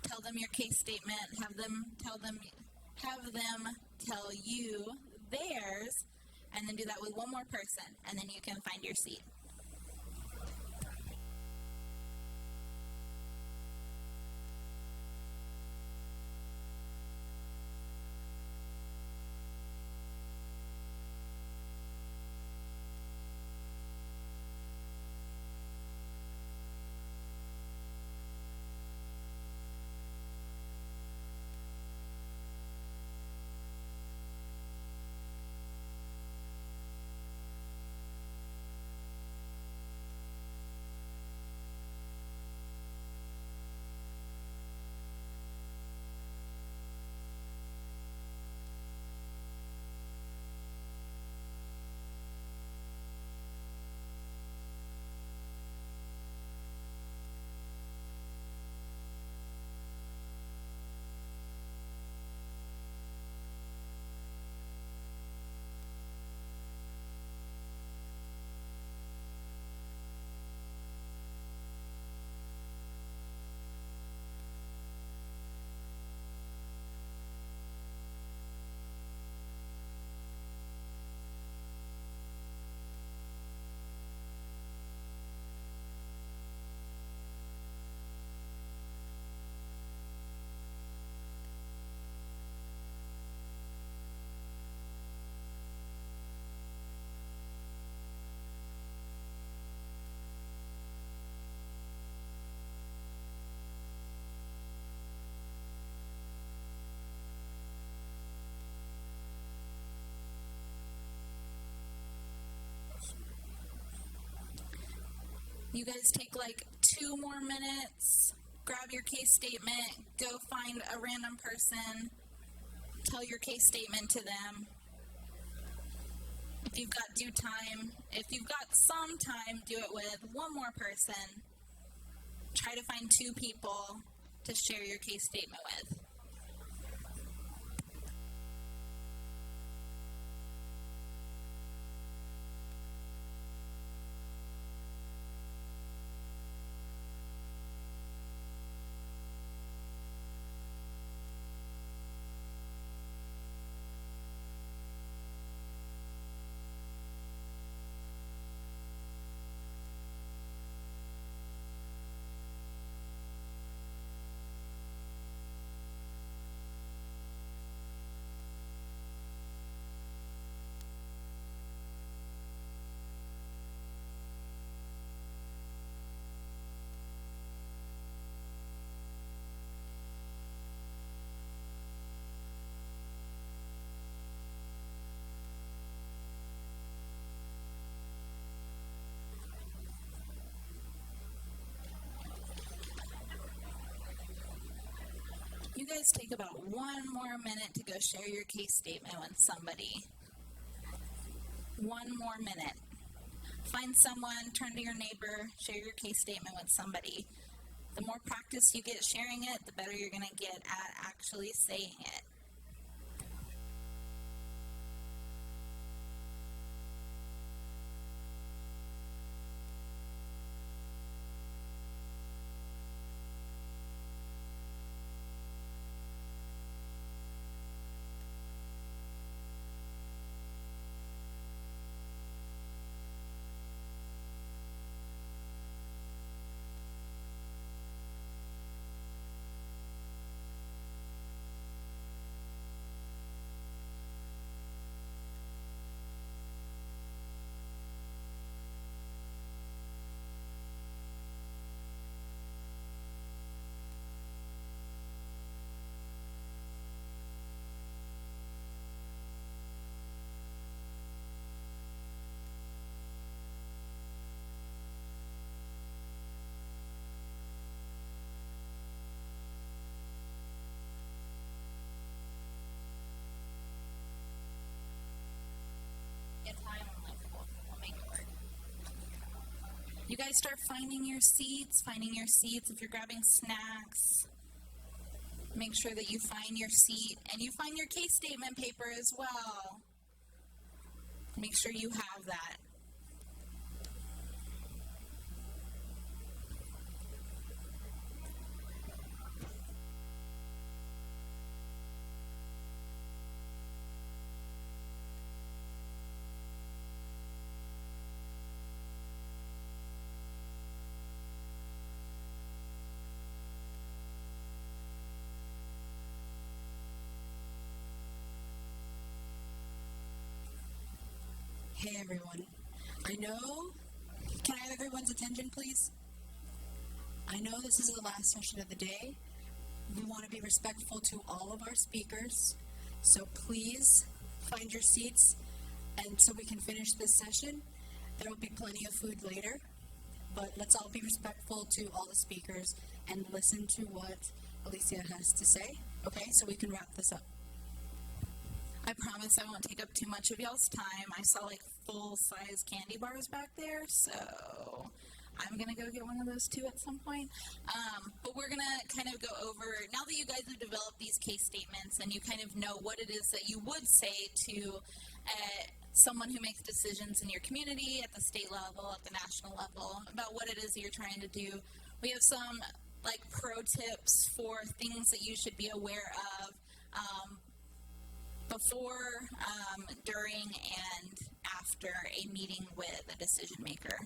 Tell them your case statement, have them tell you theirs, and then do that with one more person, and then you can find your seat. You guys take like 2 more minutes, grab your case statement, go find a random person, tell your case statement to them. If you've got due time, if you've got some time, do it with one more person. Try to find 2 people to share your case statement with. You guys take about 1 more minute to go share your case statement with somebody. 1 more minute. Find someone, turn to your neighbor, share your case statement with somebody. The more practice you get sharing it, the better you're going to get at actually saying it. You guys start finding your seats. If you're grabbing snacks, make sure that you find your seat and you find your case statement paper as well. Make sure you have that. Okay, everyone. I know. Can I have everyone's attention, please? I know this is the last session of the day. We want to be respectful to all of our speakers. So please find your seats, and so we can finish this session. There will be plenty of food later, but let's all be respectful to all the speakers and listen to what Alicia has to say. Okay, so we can wrap this up. I promise I won't take up too much of y'all's time. I saw like full-size candy bars back there, so I'm going to go get one of those too at some point. But we're going to kind of go over, now that you guys have developed these case statements and you kind of know what it is that you would say to someone who makes decisions in your community, at the state level, at the national level, about what it is that you're trying to do. We have some like pro tips for things that you should be aware of before, during, and after a meeting with a decision maker.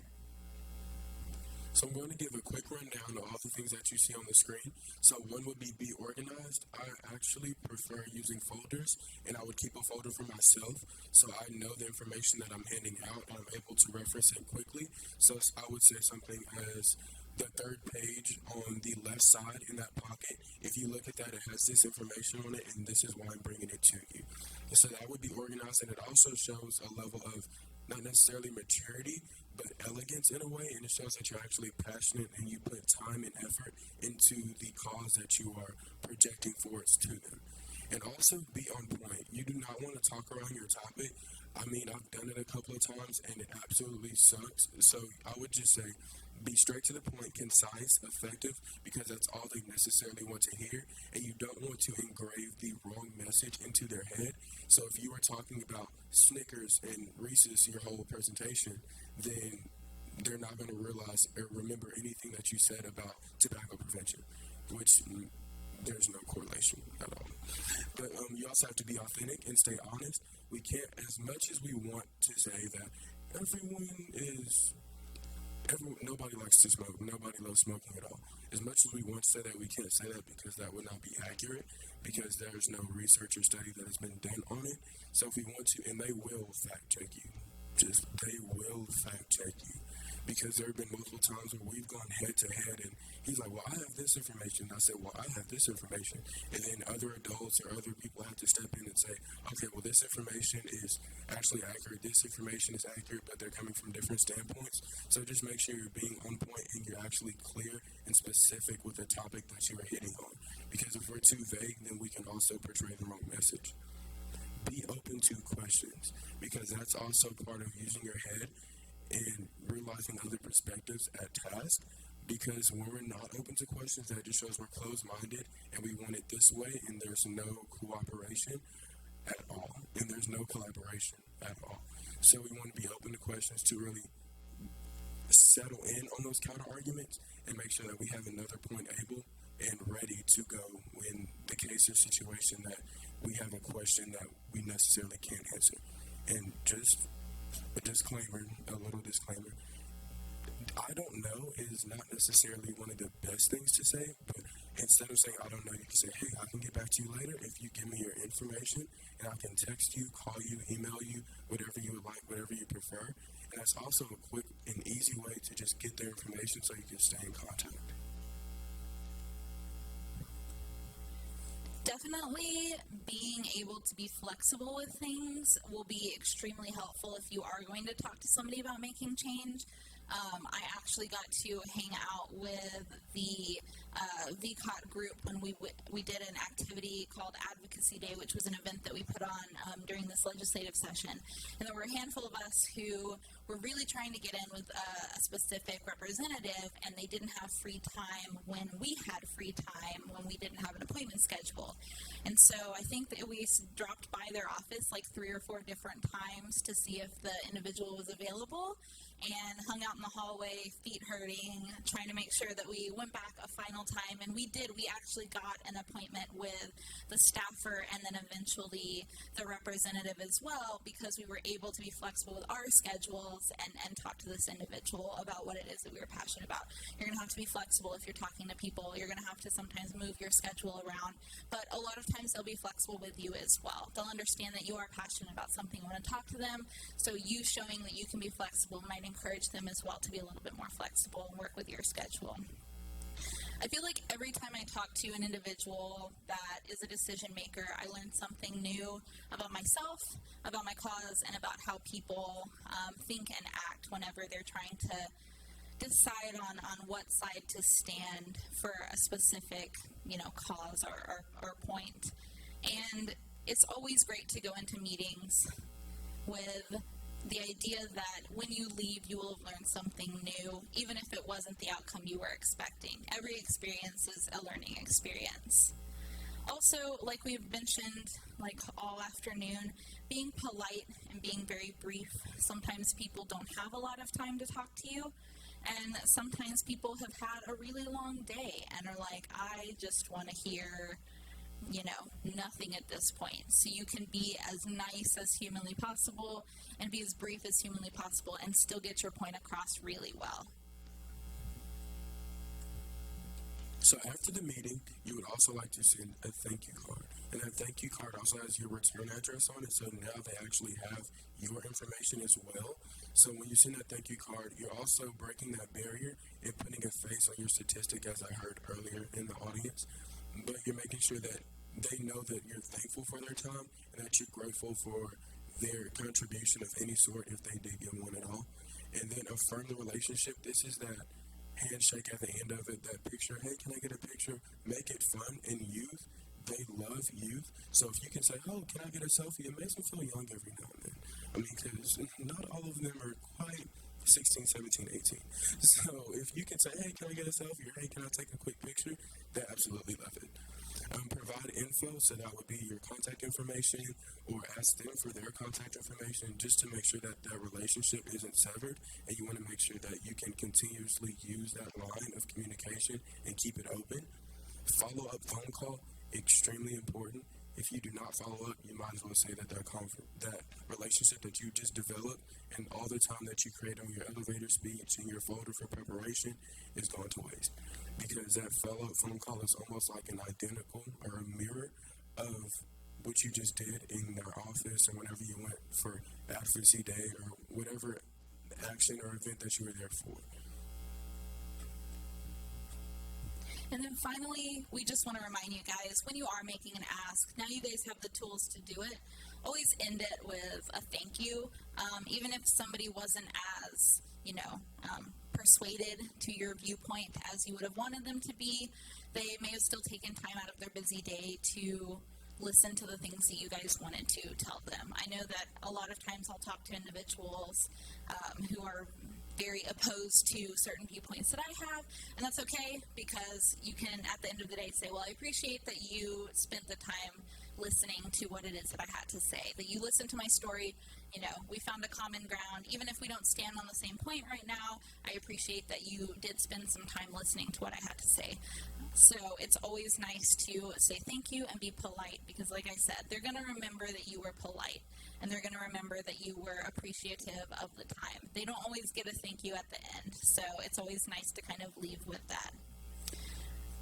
So I'm going to give a quick rundown of all the things that you see on the screen. So one would be organized. I actually prefer using folders, and I would keep a folder for myself so I know the information that I'm handing out and I'm able to reference it quickly. So I would say something as the third page on the left side in that pocket. If you look at that, it has this information on it, and this is why I'm bringing it to you. And so that would be organized, and it also shows a level of not necessarily maturity, but elegance in a way, and it shows that you're actually passionate and you put time and effort into the cause that you are projecting forwards to them. And also be on point. You do not want to talk around your topic. I mean, I've done it a couple of times and it absolutely sucks. So I would just say, be straight to the point, concise, effective, because that's all they necessarily want to hear, and you don't want to engrave the wrong message into their head. So if you were talking about Snickers and Reese's your whole presentation, then they're not going to realize or remember anything that you said about tobacco prevention, which there's no correlation at all. But you also have to be authentic and stay honest. We can't, as much as we want to say that nobody likes to smoke. Nobody loves smoking at all. As much as we want to say that, we can't say that because that would not be accurate, because there's no research or study that has been done on it. So if we want to, and they will fact check you. They will fact check you. Because there have been multiple times where we've gone head to head and he's like, well, I have this information. I said, well, I have this information. And then other adults or other people have to step in and say, okay, well, this information is actually accurate. This information is accurate, but they're coming from different standpoints. So just make sure you're being on point and you're actually clear and specific with the topic that you are hitting on. Because if we're too vague, then we can also portray the wrong message. Be open to questions, because that's also part of using your head and realizing other perspectives at task. Because when we're not open to questions, that just shows we're closed-minded and we want it this way, and there's no cooperation at all, and there's no collaboration at all. So we want to be open to questions to really settle in on those counter-arguments and make sure that we have another point able and ready to go in the case or situation that we have a question that we necessarily can't answer. And just a disclaimer, a little disclaimer. I don't know is not necessarily one of the best things to say, but instead of saying I don't know, you can say, hey, I can get back to you later if you give me your information, and I can text you, call you, email you, whatever you would like, whatever you prefer. And that's also a quick and easy way to just get their information so you can stay in contact. Definitely being able to be flexible with things will be extremely helpful if you are going to talk to somebody about making change. I actually got to hang out with the VCOT group when we did an activity called Advocacy Day, which was an event that we put on during this legislative session. And there were a handful of us who were really trying to get in with a specific representative, and they didn't have free time when we had free time, when we didn't have an appointment scheduled. And so I think that we dropped by their office like 3 or 4 different times to see if the individual was available, and hung out in the hallway, feet hurting, trying to make sure that we went back a final final time, and we actually got an appointment with the staffer and then eventually the representative as well, because we were able to be flexible with our schedules and talk to this individual about what it is that we were passionate about. You're going to have to be flexible if you're talking to people. You're going to have to sometimes move your schedule around, but a lot of times they'll be flexible with you as well. They'll understand that you are passionate about something, you want to talk to them, so you showing that you can be flexible might encourage them as well to be a little bit more flexible and work with your schedule. I feel like every time I talk to an individual that is a decision maker, I learn something new about myself, about my cause, and about how people think and act whenever they're trying to decide on what side to stand for a specific, cause or point. And it's always great to go into meetings with the idea that when you leave, you will have learned something new, even if it wasn't the outcome you were expecting. Every experience is a learning experience. Also, like we've mentioned, all afternoon, being polite and being very brief. Sometimes people don't have a lot of time to talk to you, and sometimes people have had a really long day and are like, I just want to hear nothing at this point. So you can be as nice as humanly possible and be as brief as humanly possible and still get your point across really well. So after the meeting, you would also like to send a thank you card. And that thank you card also has your return address on it, so now they actually have your information as well. So when you send that thank you card, you're also breaking that barrier and putting a face on your statistic, as I heard earlier in the audience. But you're making sure that they know that you're thankful for their time and that you're grateful for their contribution of any sort, if they did give one at all. And then affirm the relationship. This is that handshake at the end of it, that picture. Hey, can I get a picture? Make it fun. And youth, they love youth. So if you can say, oh, can I get a selfie? It makes them feel young every now and then. Because not all of them are quite 16, 17, 18. So if you can say, hey, can I get a selfie? Or hey, can I take a quick picture? They absolutely love it. Provide info, so that would be your contact information, or ask them for their contact information, just to make sure that that relationship isn't severed, and you want to make sure that you can continuously use that line of communication and keep it open. Follow-up phone call, extremely important. If you do not follow up, you might as well say that that relationship that you just developed and all the time that you create on your elevator speech and your folder for preparation is going to waste. Because that follow-up phone call is almost like an identical or a mirror of what you just did in their office or whenever you went for advocacy day or whatever action or event that you were there for. And then finally, we just want to remind you guys, when you are making an ask, now you guys have the tools to do it. Always end it with a thank you. Even if somebody wasn't as, persuaded to your viewpoint as you would have wanted them to be, they may have still taken time out of their busy day to listen to the things that you guys wanted to tell them. I know that a lot of times I'll talk to individuals who are very opposed to certain viewpoints that I have, and that's okay, because you can, at the end of the day, say, well, I appreciate that you spent the time listening to what it is that I had to say, that you listened to my story, we found a common ground. Even if we don't stand on the same point right now, I appreciate that you did spend some time listening to what I had to say. So it's always nice to say thank you and be polite, because like I said, they're going to remember that you were polite, and they're going to remember that you were appreciative of the time. They don't always get a thank you at the end, so it's always nice to kind of leave with that.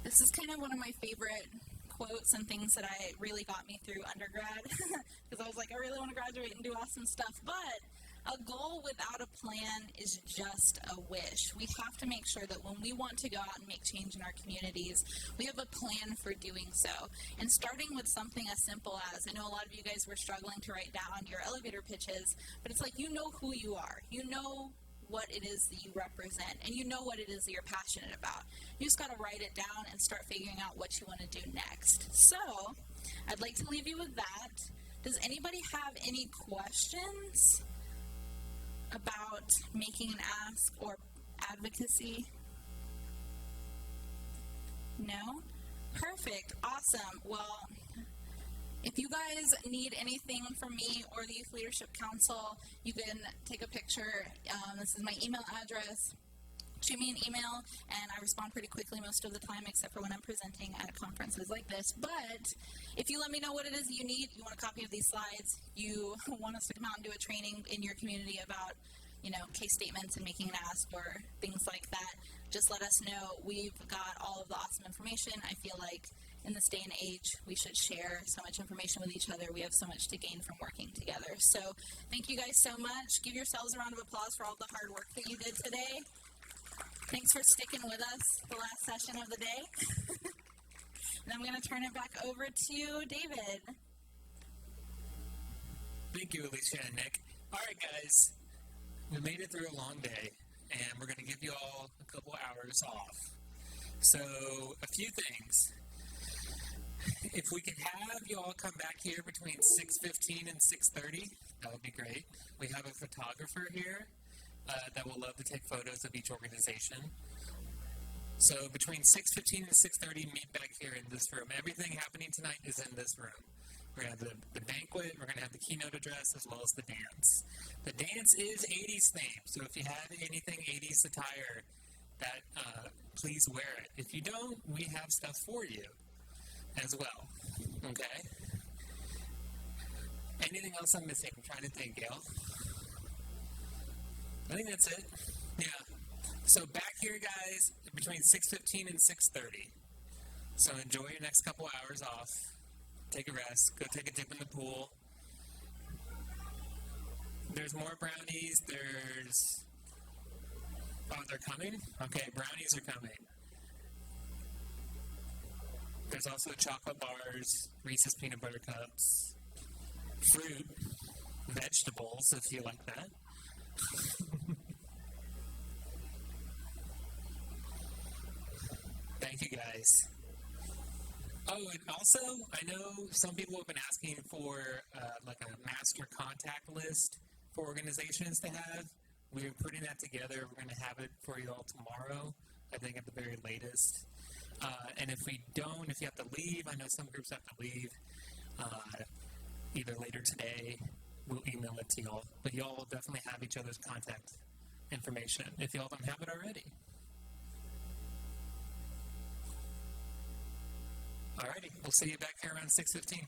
This is kind of one of my favorite quotes and things that really got me through undergrad, because I was like, I really want to graduate and do awesome stuff, but a goal without a plan is just a wish. We have to make sure that when we want to go out and make change in our communities, we have a plan for doing so. And starting with something as simple as, I know a lot of you guys were struggling to write down your elevator pitches, but it's like, you know who you are. You know what it is that you represent, and you know what it is that you're passionate about. You just got to write it down and start figuring out what you want to do next. So, I'd like to leave you with that. Does anybody have any questions about making an ask or advocacy? No? Perfect. Awesome. Well, if you guys need anything from me or the Youth Leadership Council, you can take a picture. This is my email address. shoot me an email, and I respond pretty quickly most of the time, except for when I'm presenting at conferences like this. But if you let me know what it is you need, you want a copy of these slides, you want us to come out and do a training in your community about, case statements and making an ask or things like that, just let us know. We've got all of the awesome information. I feel like in this day and age, we should share so much information with each other. We have so much to gain from working together. So thank you guys so much. Give yourselves a round of applause for all the hard work that you did today. Thanks for sticking with us the last session of the day. And I'm going to turn it back over to David. Thank you, Alicia and Nick. All right, guys. We made it through a long day, and we're going to give you all a couple hours off. So, a few things. If we could have you all come back here between 6:15 and 6:30, that would be great. We have a photographer here that will love to take photos of each organization. So between 6:15 and 6:30, meet back here in this room. Everything happening tonight is in this room. We're going to have the banquet, we're going to have the keynote address, as well as the dance. The dance is 80s themed, so if you have anything 80s attire, that please wear it. If you don't, we have stuff for you as well. Okay? Anything else I'm missing? I'm trying to think, Gail. I think that's it. Yeah. So back here, guys, between 6:15 and 6:30. So enjoy your next couple hours off. Take a rest. Go take a dip in the pool. There's more brownies. Oh, they're coming? Okay, brownies are coming. There's also chocolate bars, Reese's peanut butter cups, fruit, vegetables, if you like that. Thank you, guys. Oh, and also, I know some people have been asking for like a master contact list for organizations to have. We're putting that together. We're going to have it for you all tomorrow, I think at the very latest. And if we don't, if you have to leave, I know some groups have to leave either later today, we'll email it to y'all. But y'all will definitely have each other's contact information if y'all don't have it already. Alrighty, we'll see you back here around 6:15.